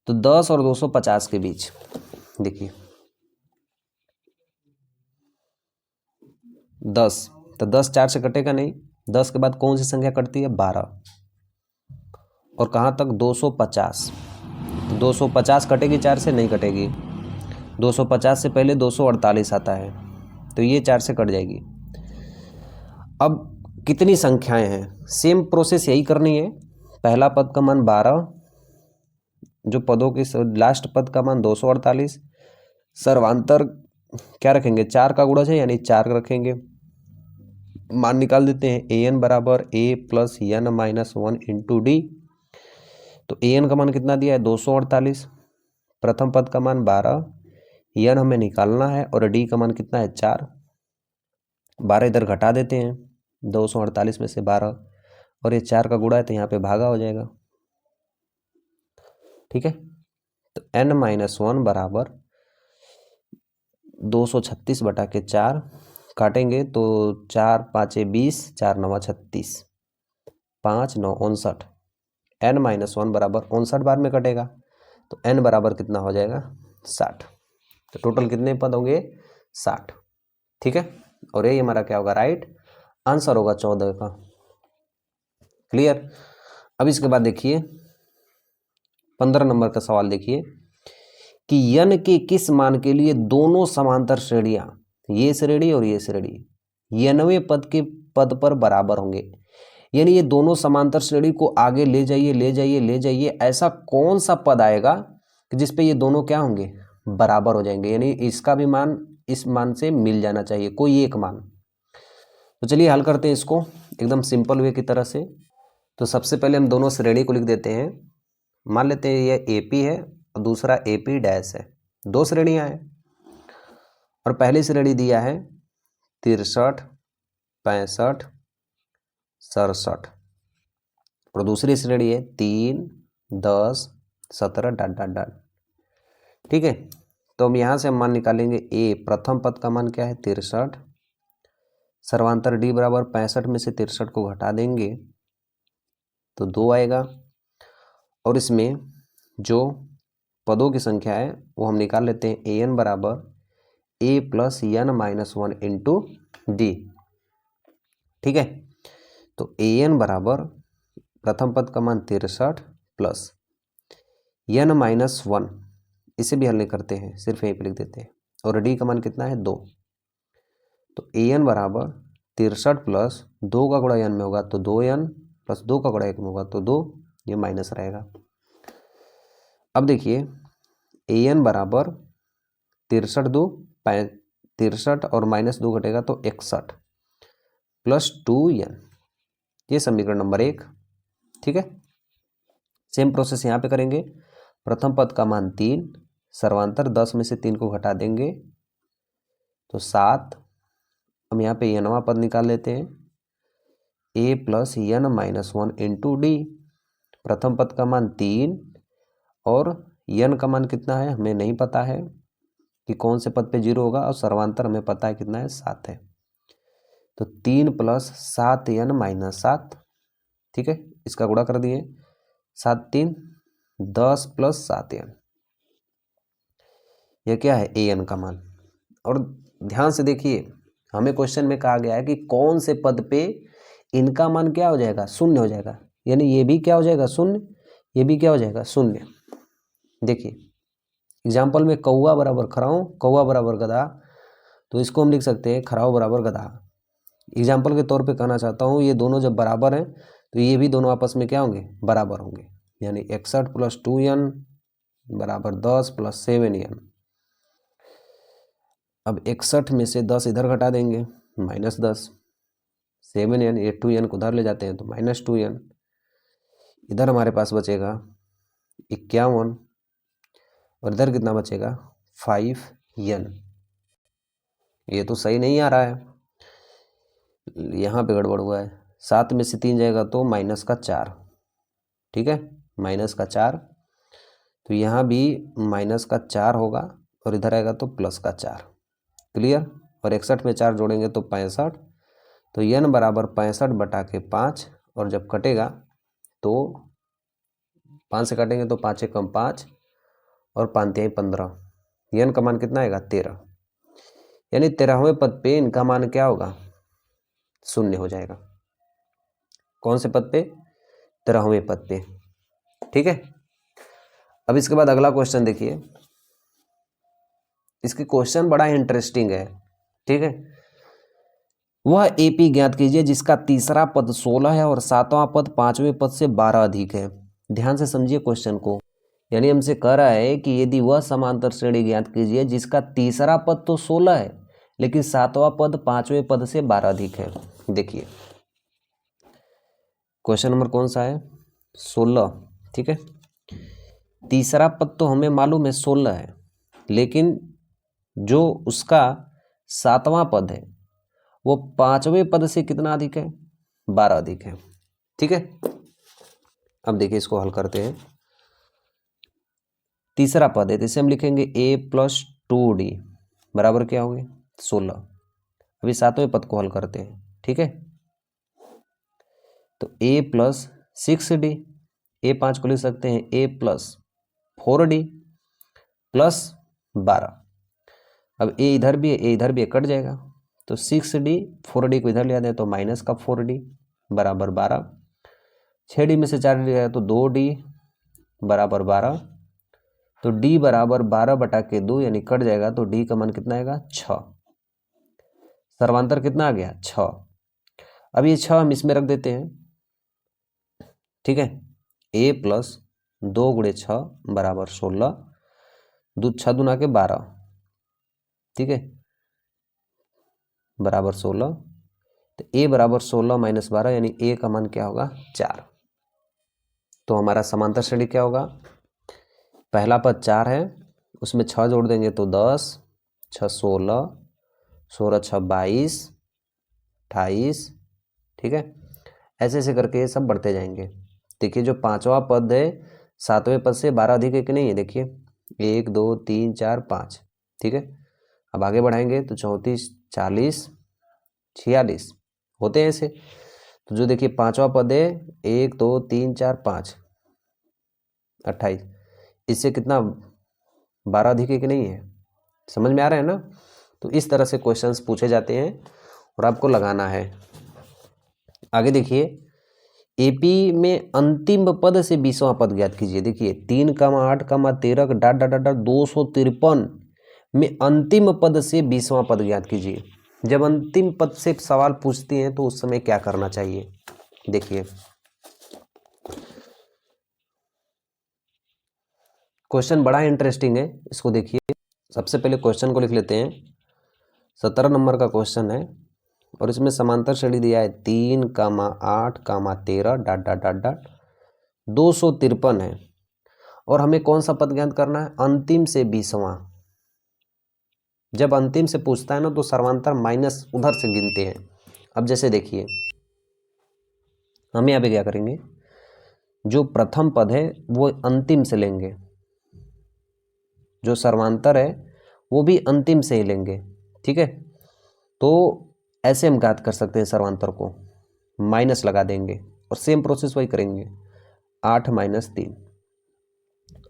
तो 10 और 250 के बीच देखिए 10, तो 10 4 से कटेगा नहीं, 10 के बाद कौन सी संख्या कटती है 12 और कहाँ तक 250, तो 250 कटेगी 4 से नहीं कटेगी, 250 से पहले 248 आता है तो ये 4 से कट जाएगी। अब कितनी संख्याएं हैं, सेम प्रोसेस यही करनी है। पहला पद का मान 12, जो पदों के लास्ट पद का मान 248, सर्वांतर क्या रखेंगे 4 का गुणज है यानी 4 रखेंगे। मान निकाल देते हैं, an बराबर a plus n minus 1 into d. तो an का मान कितना दिया है 248, प्रथम पद का मान 12, n हमें निकालना है और d का मान कितना है 4। 12 इधर घटा देते हैं, 248 में से 12 और ये 4 का गुणा है तो यहाँ पे भागा हो जाएगा। ठीक है, तो n माइनस 1 बराबर 236 बटा के 4 काटेंगे तो 4 पाँचे 20, 4 नवा 36, 5 9 59, n माइनस 1 बराबर 59 बार में कटेगा तो n बराबर कितना हो जाएगा 60। तो टोटल कितने पद होंगे 60। ठीक है, और ये हमारा क्या होगा राइट आंसर होगा 14 का। क्लियर। अब इसके बाद देखिए 15 नंबर का सवाल देखिए कि यन के किस मान के लिए दोनों समांतर श्रेणियां, ये श्रेणी और ये श्रेणी यनवें पद के पद पर बराबर होंगे। यानी ये दोनों समांतर श्रेणी को आगे ले जाइए ले जाइए ले जाइए, ऐसा कौन सा पद आएगा कि जिसपे ये दोनों क्या होंगे, बराबर हो जाएंगे। यानी इसका भी मान इस मान से मिल जाना चाहिए, कोई एक मान। तो चलिए हल करते हैं इसको एकदम सिंपल वे की तरह से। तो सबसे पहले हम दोनों श्रेणी को लिख देते हैं। मान लेते हैं ये AP है और दूसरा AP डैश है, दो श्रेणियां हैं। और पहली श्रेणी दिया है 63, 65, 67 और दूसरी श्रेणी है 3, 10, 17 डॉट डॉट डॉट। ठीक है, तो हम यहाँ से हम मान निकालेंगे A प्रथम पद का मान क्या है 63, सर्वांतर D बराबर 65 में से 63 को घटा देंगे तो 2 आएगा। और इसमें जो पदों की संख्या है वो हम निकाल लेते हैं। AN बराबर A plus N minus 1 into D। ठीक है, तो AN बराबर प्रथम पद का मान 63 प्लस N माइनस 1, इसे भी हल नहीं करते हैं, सिर्फ यहीं पे लिख देते हैं। और D का मान कितना है 2। तो AN बराबर 63 प्लस 2 का गुणा N में होगा तो 2N प्लस 2 का गुणा 1 में होगा तो 2, ये माइनस रहेगा। अब देखिए AN बराबर 63 2 63 और माइनस 2 घटेगा तो 61 प्लस 2N, ये समीकरण नंबर 1। ठीक है, सेम प्रोसेस यहाँ पे करेंगे। प्रथम पद का मान 3, सर्वांतर 10 में से 3 को घटा देंगे तो 7। हम यहाँ पे Nवां पद निकाल लेते हैं A plus N minus 1 into D। प्रथम पद का मान 3 और N का मान कितना है हमें नहीं पता है कि कौन से पद पे 0 होगा, और सर्वांतर हमें पता है कितना है 7 है। तो 3 प्लस 7N माइनस 7। ठीक है, इसका गुणा कर दिए 7 3 10 प्लस 7N, यह क्या है AN का मान। और ध्यान से देखिए हमें क्वेश्चन में कहा गया है कि कौन से पद पे इनका मान क्या हो जाएगा, शून्य हो जाएगा। यानी ये भी क्या हो जाएगा शून्य, ये भी क्या हो जाएगा शून्य। देखिए एग्जाम्पल में कौआ बराबर खराऊ, कौआ बराबर गधा, तो इसको हम लिख सकते हैं खराऊ बराबर गधा। एग्जाम्पल के तौर पे कहना चाहता हूँ ये दोनों जब बराबर हैं तो ये भी दोनों आपस में क्या होंगे, बराबर होंगे। यानी 61 प्लस 2N बराबर 10 प्लस 7N। अब 61 में से 10 इधर घटा देंगे माइनस 10, 7N, ये 2N को उधर ले जाते हैं तो माइनस 2N। इधर हमारे पास बचेगा 51 और इधर कितना बचेगा 5N। ये तो सही नहीं आ रहा है, यहाँ पे गड़बड़ हुआ है। 7 में से 3 जाएगा तो माइनस का 4। ठीक है, माइनस का 4, तो यहाँ भी माइनस का 4 होगा और इधर आएगा तो प्लस का 4। क्लियर। और 61 में 4 जोड़ेंगे तो 65, तो N बराबर 65 बटा के 5, और जब कटेगा तो 5 से काटेंगे तो 5 कम 5 और 5 तिहाई 15। N का मान कितना आएगा 13। यानी 13वें पद पे इनका मान क्या होगा, शून्य हो जाएगा। कौन से पद पे, 13वें पद पे। ठीक है, अब इसके बाद अगला क्वेश्चन देखिए। इसके क्वेश्चन बड़ा इंटरेस्टिंग है। ठीक है, वह AP ज्ञात कीजिए जिसका तीसरा पद 16 है और 7वां पद 5वें पद से 12 अधिक है। ध्यान से समझिए क्वेश्चन को। यानी हमसे कह रहा है कि यदि वह समांतर श्रेणी ज्ञात कीजिए जिसका तीसरा पद तो 16 है लेकिन 7वां पद 5वें पद से 12 अधिक है। देखिए क्वेश्चन नंबर कौन सा है, 16। ठीक है, तीसरा पद तो हमें मालूम है 16 है, लेकिन जो उसका 7वां पद है वो 5वें पद से कितना अधिक है, 12 अधिक है। ठीक है, अब देखिए इसको हल करते हैं। तीसरा पद है तो इसे हम लिखेंगे A प्लस 2D बराबर क्या होंगे 16। अभी 7वें पद को हल करते हैं। ठीक है, तो A प्लस 6D, A5 को लिख सकते हैं A प्लस 4D प्लस 12। अब A इधर भी है, A इधर भी है, कट जाएगा तो 6D, 4D को इधर ले आते हैं तो माइनस का 4D बराबर 12। 6D में से 4D लिया तो 2D बराबर 12। तो D बराबर 12/2 यानी कट जाएगा तो D का मान कितना आएगा 6। सर्वांतर कितना आ गया 6। अब ये 6 हम इसमें रख देते हैं, ठीक है। A प्लस 2 गुणे 6 बराबर 16, 6 दूना के 12, ठीक है, बराबर 16। तो A बराबर 16 माइनस 12 यानी A का मान क्या होगा 4। तो हमारा समांतर श्रेणी क्या होगा, पहला पद 4 है, उसमें 6 जोड़ देंगे तो 10, 6 16, 16 6 22, 28, ठीक है। ऐसे ऐसे करके ये सब बढ़ते जाएंगे। देखिए जो पांचवा पद है 7वें पद से 12 अधिक है कि नहीं है, देखिए 1 2 3 4 5, ठीक है। अब आगे बढ़ाएंगे तो 34 40 46 होते हैं ऐसे। तो जो देखिए पांचवा पद है 1 2 3 4 5 28, इससे कितना 12 अधिक है कि नहीं है, समझ में आ रहा है ना। तो इस तरह से क्वेश्चंस पूछे जाते हैं और आपको लगाना है। आगे देखिए एपी में अंतिम पद से 20वां पद ज्ञात कीजिए। देखिए 3, 8, 13 डाट डाट डाट 253 में अंतिम पद से 20वां पद ज्ञात कीजिए। जब अंतिम पद से सवाल पूछते हैं तो उस समय क्या करना चाहिए, देखिए क्वेश्चन बड़ा इंटरेस्टिंग है, इसको देखिए। सबसे पहले क्वेश्चन को लिख लेते हैं। 17 नंबर का क्वेश्चन है और इसमें समांतर श्रेणी दिया है 3, 8, 13 डाट डाट डाट डाट 253 है और हमें कौन सा पद ज्ञात करना है, अंतिम से 20वां। जब अंतिम से पूछता है ना तो सर्वांतर माइनस उधर से गिनते हैं। अब जैसे देखिए हम यहाँ पे क्या करेंगे, जो प्रथम पद है वो अंतिम से लेंगे, जो सर्वांतर है वो भी अंतिम से ही लेंगे, ठीक है। तो ऐसे हम ज्ञात कर सकते हैं सर्वांतर को, माइनस लगा देंगे और सेम प्रोसेस वही करेंगे। 8 - 3,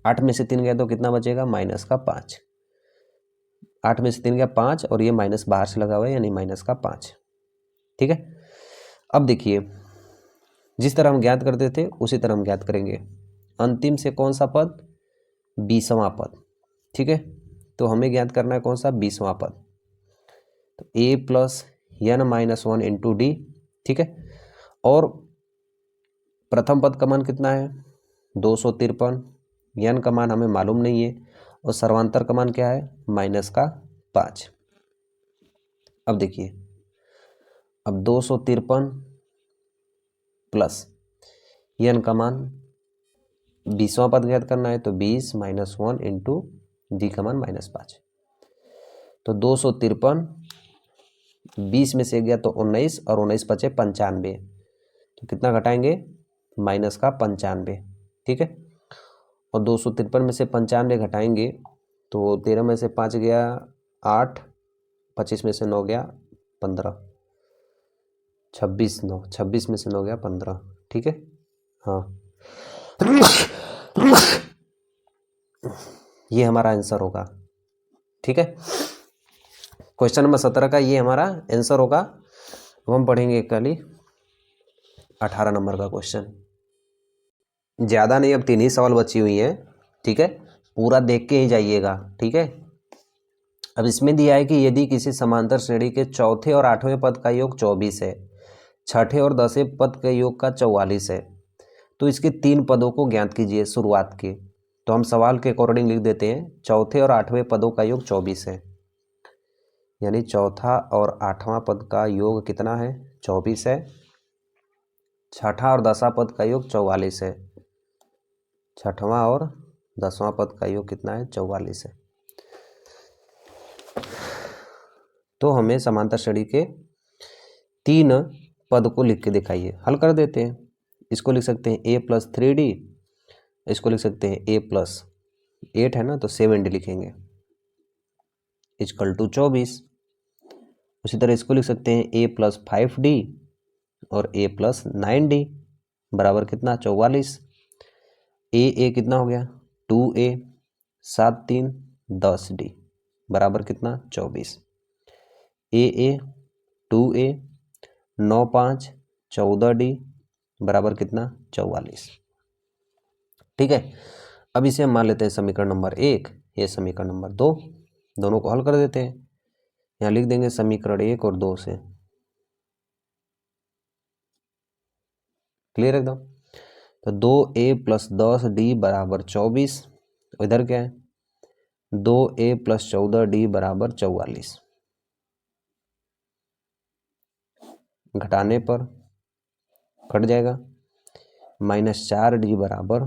8 में से 3 गया तो कितना बचेगा माइनस का 5। 8 में से 3 गया 5 और ये माइनस बाहर से लगा हुआ है यानी माइनस का 5, ठीक है। अब देखिए जिस तरह हम ज्ञात करते थे उसी तरह हम ज्ञात करेंगे। अंतिम से कौन सा पद, 20वां पद, ठीक है। तो हमें ज्ञात करना है कौन सा 20वां पद। तो a plus n-1 into D, ठीक है। और प्रथम पद का मान कितना है 253, n का मान हमें मालूम नहीं है और सर्वांतर का मान क्या है माइनस का 5। अब देखिए अब 253 प्लस n का मान 20वां पद ज्ञात करना है तो 20 - 1 इंटू डी का मान -5। तो 253, 20 में से गया तो 19 और 19 बचे 95, तो कितना घटाएंगे माइनस का 95, ठीक है। और 253 में से 95 घटाएंगे तो 13 में से 5 गया 8, 25 में से 9 गया 15, 26 में से 9 गया 15, ठीक है। हाँ ये हमारा आंसर होगा, ठीक है। क्वेश्चन नंबर 17 का ये हमारा आंसर होगा। अब हम पढ़ेंगे कल 18 नंबर का क्वेश्चन। ज़्यादा नहीं, अब 3 ही सवाल बची हुई हैं, ठीक है। पूरा देख के ही जाइएगा, ठीक है। अब इसमें दिया है कि यदि किसी समांतर श्रेणी के चौथे और 8वें पद का योग 24 है, छठे और 10वें पद के योग का 44 है, तो इसके 3 पदों को ज्ञात कीजिए शुरुआत के। तो हम सवाल के अकॉर्डिंग लिख देते हैं, चौथे और 8वें पदों का योग 24 है, यानी चौथा और 8वां पद का योग कितना है 24 है। छठा और 10वां पद का योग 44 है, छठवां और 10वां पद का योग कितना है 44 है। तो हमें समांतर श्रेणी के 3 पद को लिख के दिखाइए। हल कर देते हैं। इसको लिख सकते हैं a + 3d, इसको लिख सकते हैं a + 8 है ना तो 7d लिखेंगे = 24। उसी तरह इसको लिख सकते हैं a + 5d और a + 9d बराबर कितना 44। a कितना हो गया 2a, 7 3 10d बराबर कितना 24। a 2a 9 5 14d बराबर कितना 44। ठीक है, अब इसे हम मान लेते हैं समीकरण नंबर 1, ये समीकरण नंबर 2, दोनों को हल कर देते हैं। यहाँ लिख देंगे समीकरण 1 और 2 से। क्लियर एकदम। तो 2a + 10d बराबर 24, इधर क्या है 2a + 14d बराबर 44। घटाने पर कट जाएगा, -4d बराबर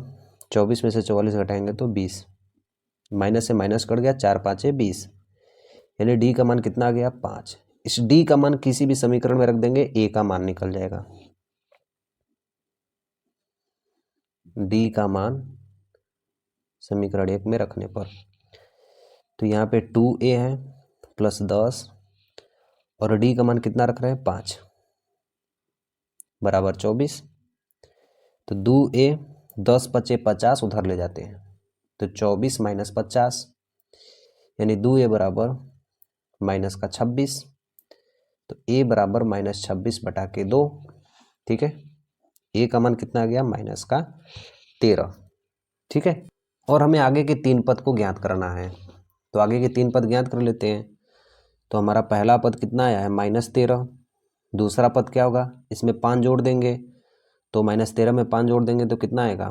24 में से 44 घटाएंगे तो 20, माइनस से माइनस कट गया, 4 5 20, यानी d का मान कितना आ गया 5। इस d का मान किसी भी समीकरण में रख देंगे, a का मान निकल जाएगा। d का मान समीकरण 1 में रखने पर, तो यहाँ पे 2a है +10 और d का मान कितना रख रहे हैं 5 बराबर 24। तो 2a 10 × 5 = 50, उधर ले जाते हैं तो 24 - 50 यानी 2a बराबर -26। तो a बराबर -26/2। ठीक है, a का मान कितना आ गया -13। ठीक है, और हमें आगे के 3 पद को ज्ञात करना है, तो आगे के 3 पद ज्ञात कर लेते हैं। तो हमारा पहला पद कितना आया है -13, दूसरा पद क्या होगा, इसमें 5 जोड़ देंगे, तो -13 में 5 जोड़ देंगे तो कितना आएगा,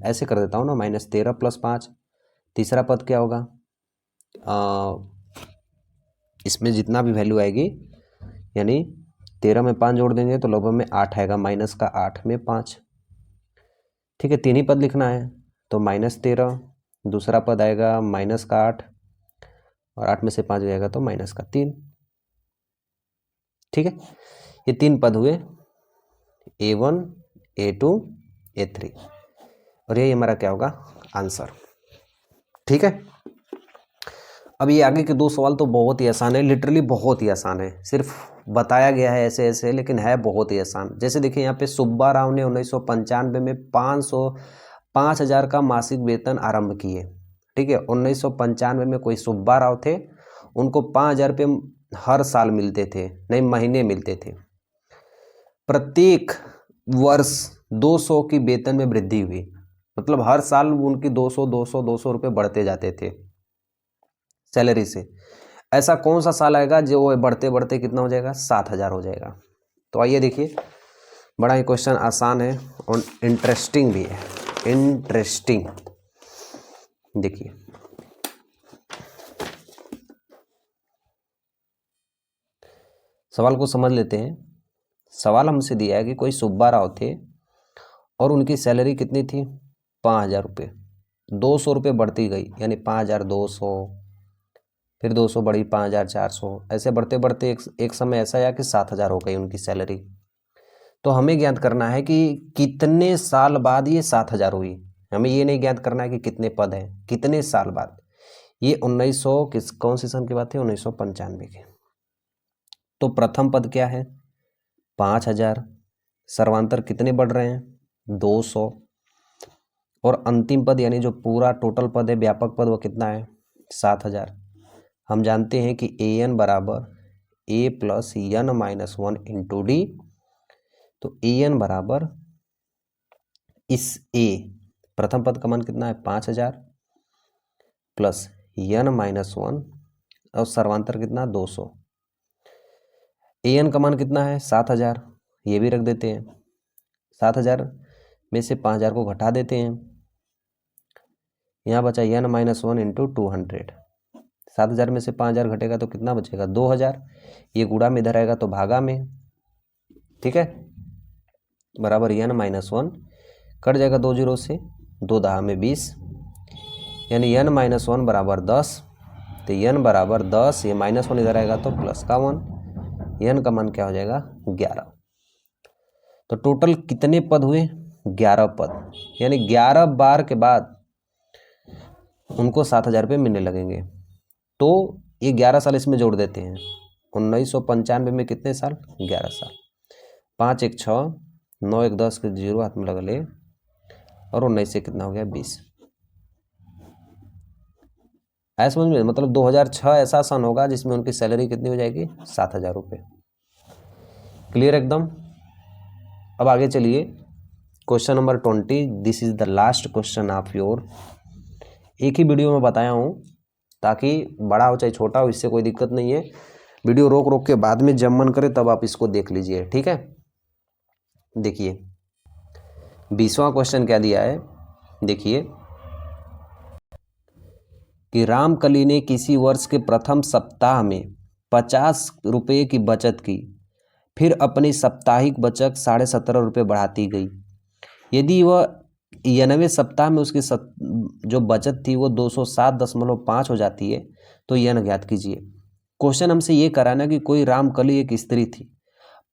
ऐसे कर देता हूँ ना, -13 + 5। तीसरा पद क्या होगा, इसमें जितना भी वैल्यू आएगी, यानी 13 में 5 जोड़ देंगे तो लगभग में 8 आएगा, -8 में 5। ठीक है, 3 ही पद लिखना है, तो -13, दूसरा पद आएगा -8 और 8 में से 5 जाएगा तो -3। ठीक है, ये 3 पद हुए, A1 A2 A3, और यही हमारा क्या होगा आंसर। ठीक है, अब ये आगे के 2 सवाल तो बहुत ही आसान है, लिटरली बहुत ही आसान है, सिर्फ बताया गया है ऐसे ऐसे, लेकिन है बहुत ही आसान। जैसे देखिए यहाँ पे सुब्बा राव ने 1995 में 5,000 का मासिक वेतन आरंभ किए। ठीक है, 1995 में कोई सुब्बा राव थे, उनको 5,000 रुपये हर साल मिलते थे, नहीं महीने मिलते थे। प्रत्येक वर्ष 200 की वेतन में वृद्धि हुई, मतलब हर साल उनकी 200 रुपये बढ़ते जाते थे सैलरी से। ऐसा कौन सा साल आएगा जो वो बढ़ते बढ़ते कितना हो जाएगा 7,000 हो जाएगा। तो आइए देखिए, बड़ा ही क्वेश्चन आसान है और इंटरेस्टिंग भी है, इंटरेस्टिंग। देखिए सवाल को समझ लेते हैं। सवाल हमसे दिया है कि कोई सुब्बा राव थे और उनकी सैलरी कितनी थी 5,000 रुपये, 200 रुपये बढ़ती गई, यानी 5,200, फिर 200 बढ़ी 5,400, ऐसे बढ़ते बढ़ते एक समय ऐसा आया कि 7,000 हो गई उनकी सैलरी। तो हमें ज्ञात करना है कि कितने साल बाद ये 7,000 हुई। हमें ये नहीं ज्ञात करना है कि कितने पद हैं, कितने साल बाद। ये 1900 कौन से सन की बात है, 1995 की। तो प्रथम पद क्या है 5,000, सर्वांतर कितने बढ़ रहे हैं 200, और अंतिम पद यानी जो पूरा टोटल पद है व्यापक पद वो कितना है 7,000। हम जानते हैं कि an बराबर a + n - 1 × d। तो an बराबर इस a प्रथम पद का मान कितना है 5,000 प्लस n - 1 और सर्वांतर कितना 200। an का मान कितना है 7,000, ये भी रख देते हैं। 7,000 में से 5,000 को घटा देते हैं, यहाँ बचा n - 1 × 200। 7,000 में से 5,000 घटेगा तो कितना बचेगा 2,000, ये गुणा में इधर आएगा तो भागा में। ठीक है, बराबर n - 1 कट जाएगा 2 जीरो से, 2 दहा में 20, यानी n - 1 बराबर 10। तो n बराबर 10, ये -1 इधर आएगा तो प्लस का 1, n का मान क्या हो जाएगा 11। तो टोटल कितने पद हुए 11 पद, यानी 11 बार के बाद उनको 7,000 रुपये मिलने लगेंगे। तो ये 11 साल इसमें जोड़ देते हैं, 1995 में कितने साल 11 साल। 5 1 6, 9 1 10 के 0 हाथ में लगा ले, और 19 से कितना हो गया 20। ऐसा समझ में, मतलब 2006 ऐसा सन होगा जिसमें उनकी सैलरी कितनी हो जाएगी, 7,000 रुपये। क्लियर एकदम। अब आगे चलिए, question number 20, this is the last question of your. एक ही वीडियो में बताया हूँ ताकि बड़ा हो चाहे छोटा हो, इससे कोई दिक्कत नहीं है। वीडियो रोक रोक के बाद में जब मन करे तब आप इसको देख लीजिए, ठीक है। देखिए 20वां क्वेश्चन क्या दिया है, देखिए कि रामकली ने किसी वर्ष के प्रथम सप्ताह में 50 रुपये की बचत की, फिर अपनी साप्ताहिक बचत 17.5 रुपये बढ़ाती गई। यदि वह 91वें सप्ताह में उसकी जो बचत थी वो 207.5 हो जाती है तो यह ज्ञात कीजिए। क्वेश्चन हमसे ये कराना कि कोई रामकली एक स्त्री थी,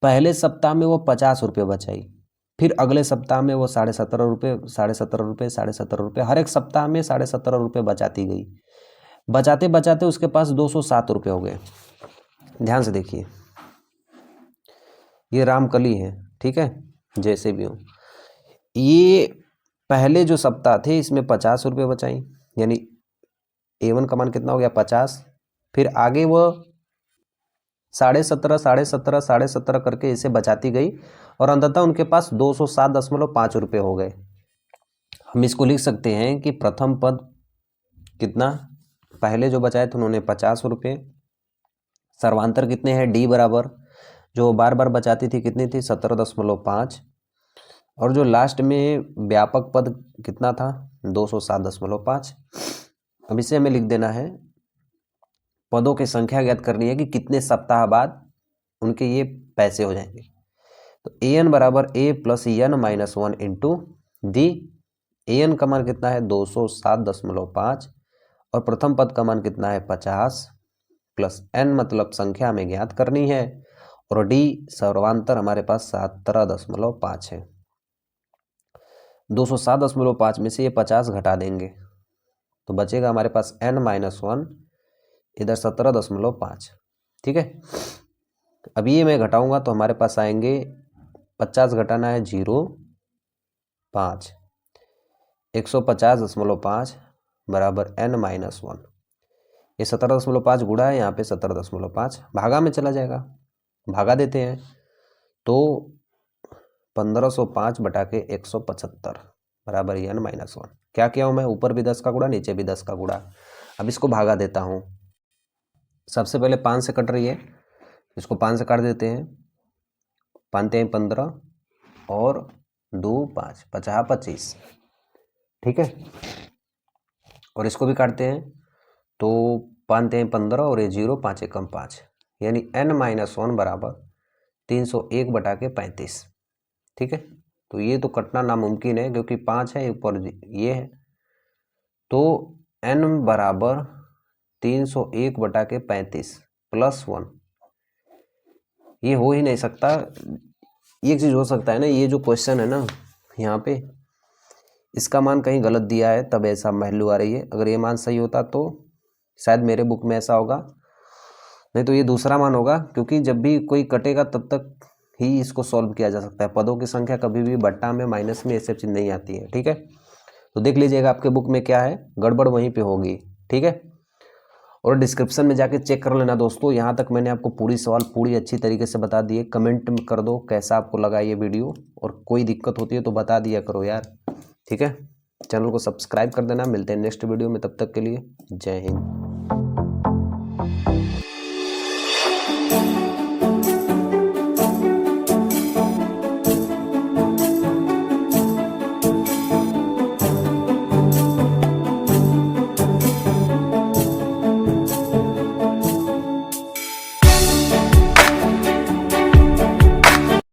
पहले सप्ताह में वो 50 रुपये बचाई, फिर अगले सप्ताह में वो 17.5 रुपये, 17.5 रुपये, 17.5 रुपये, हर एक सप्ताह में 17.5 रुपये बचाती गई। बचाते बचाते उसके पास 207 रुपये हो गए। ध्यान से देखिए, ये रामकली है, ठीक है, जैसे भी हो। ये पहले जो सप्ताह थे इसमें 50 रुपये बचाई, यानी A1 का मान कितना हो गया, 50। फिर आगे वो 17.5, 17.5, 17.5 करके इसे बचाती गई और अंततः उनके पास 207.5 रुपये हो गए। हम इसको लिख सकते हैं कि प्रथम पद कितना, पहले जो बचाए थे उन्होंने 50 रुपये, सर्वांतर कितने हैं, D बराबर जो बार बार बचाती थी कितनी थी, 17.5, और जो लास्ट में व्यापक पद कितना था, 207.5। अब इसे हमें लिख देना है, पदों की संख्या ज्ञात करनी है कि कितने सप्ताह बाद उनके ये पैसे हो जाएंगे। तो AN बराबर A plus N minus 1 into the. AN का मान कितना है, 207.5, और प्रथम पद का मान कितना है, 50, प्लस N मतलब संख्या हमें ज्ञात करनी है, और D सर्वांतर हमारे पास 17.5 है। 207.5 में से ये 50 घटा देंगे तो बचेगा हमारे पास N माइनस 1, इधर 17.5, ठीक है। अब ये मैं घटाऊंगा तो हमारे पास आएंगे 50 घटाना है 0.5, 150.5 बराबर N माइनस 1। ये 17.5 गुणा है, यहाँ पे 17.5 भागा में चला जाएगा, भागा देते हैं तो 1505 बटा के 175 बराबर N माइनस 1। क्या किया हूँ मैं, ऊपर भी 10 का गुणा, नीचे भी 10 का गुणा। अब इसको भागा देता हूँ। सबसे पहले 5 से कट रही है, इसको 5 से काट देते हैं, 5 हैं 15 और 2 5, 50 25, ठीक है। और इसको भी काटते हैं तो 5 हैं 15 और ये 0, 5 एकम 5, यानी N माइनस 1 बराबर 301 बटा के 35, ठीक है। तो ये तो कटना नामुमकिन है क्योंकि 5 है ऊपर ये है, तो N बराबर 301 बटा के 35 प्लस 1, ये हो ही नहीं सकता। एक चीज़ हो सकता है ना, ये जो क्वेश्चन है ना यहाँ पे, इसका मान कहीं गलत दिया है तब ऐसा वैल्यू आ रही है। अगर ये मान सही होता तो शायद मेरे बुक में ऐसा होगा, नहीं तो ये दूसरा मान होगा, क्योंकि जब भी कोई कटेगा तब तक ही इसको सॉल्व किया जा सकता है। पदों की संख्या कभी भी बट्टा में, माइनस में, ये सब चीज़ नहीं आती है, ठीक है। तो देख लीजिएगा आपके बुक में क्या है, गड़बड़ वहीं पे होगी, ठीक है। और डिस्क्रिप्शन में जाके चेक कर लेना दोस्तों, यहाँ तक मैंने आपको पूरी सवाल पूरी अच्छी तरीके से बता दिए। कमेंट कर दो कैसा आपको लगा ये वीडियो, और कोई दिक्कत होती है तो बता दिया करो यार, ठीक है। चैनल को सब्सक्राइब कर देना। मिलते हैं नेक्स्ट वीडियो में, तब तक के लिए जय हिंद।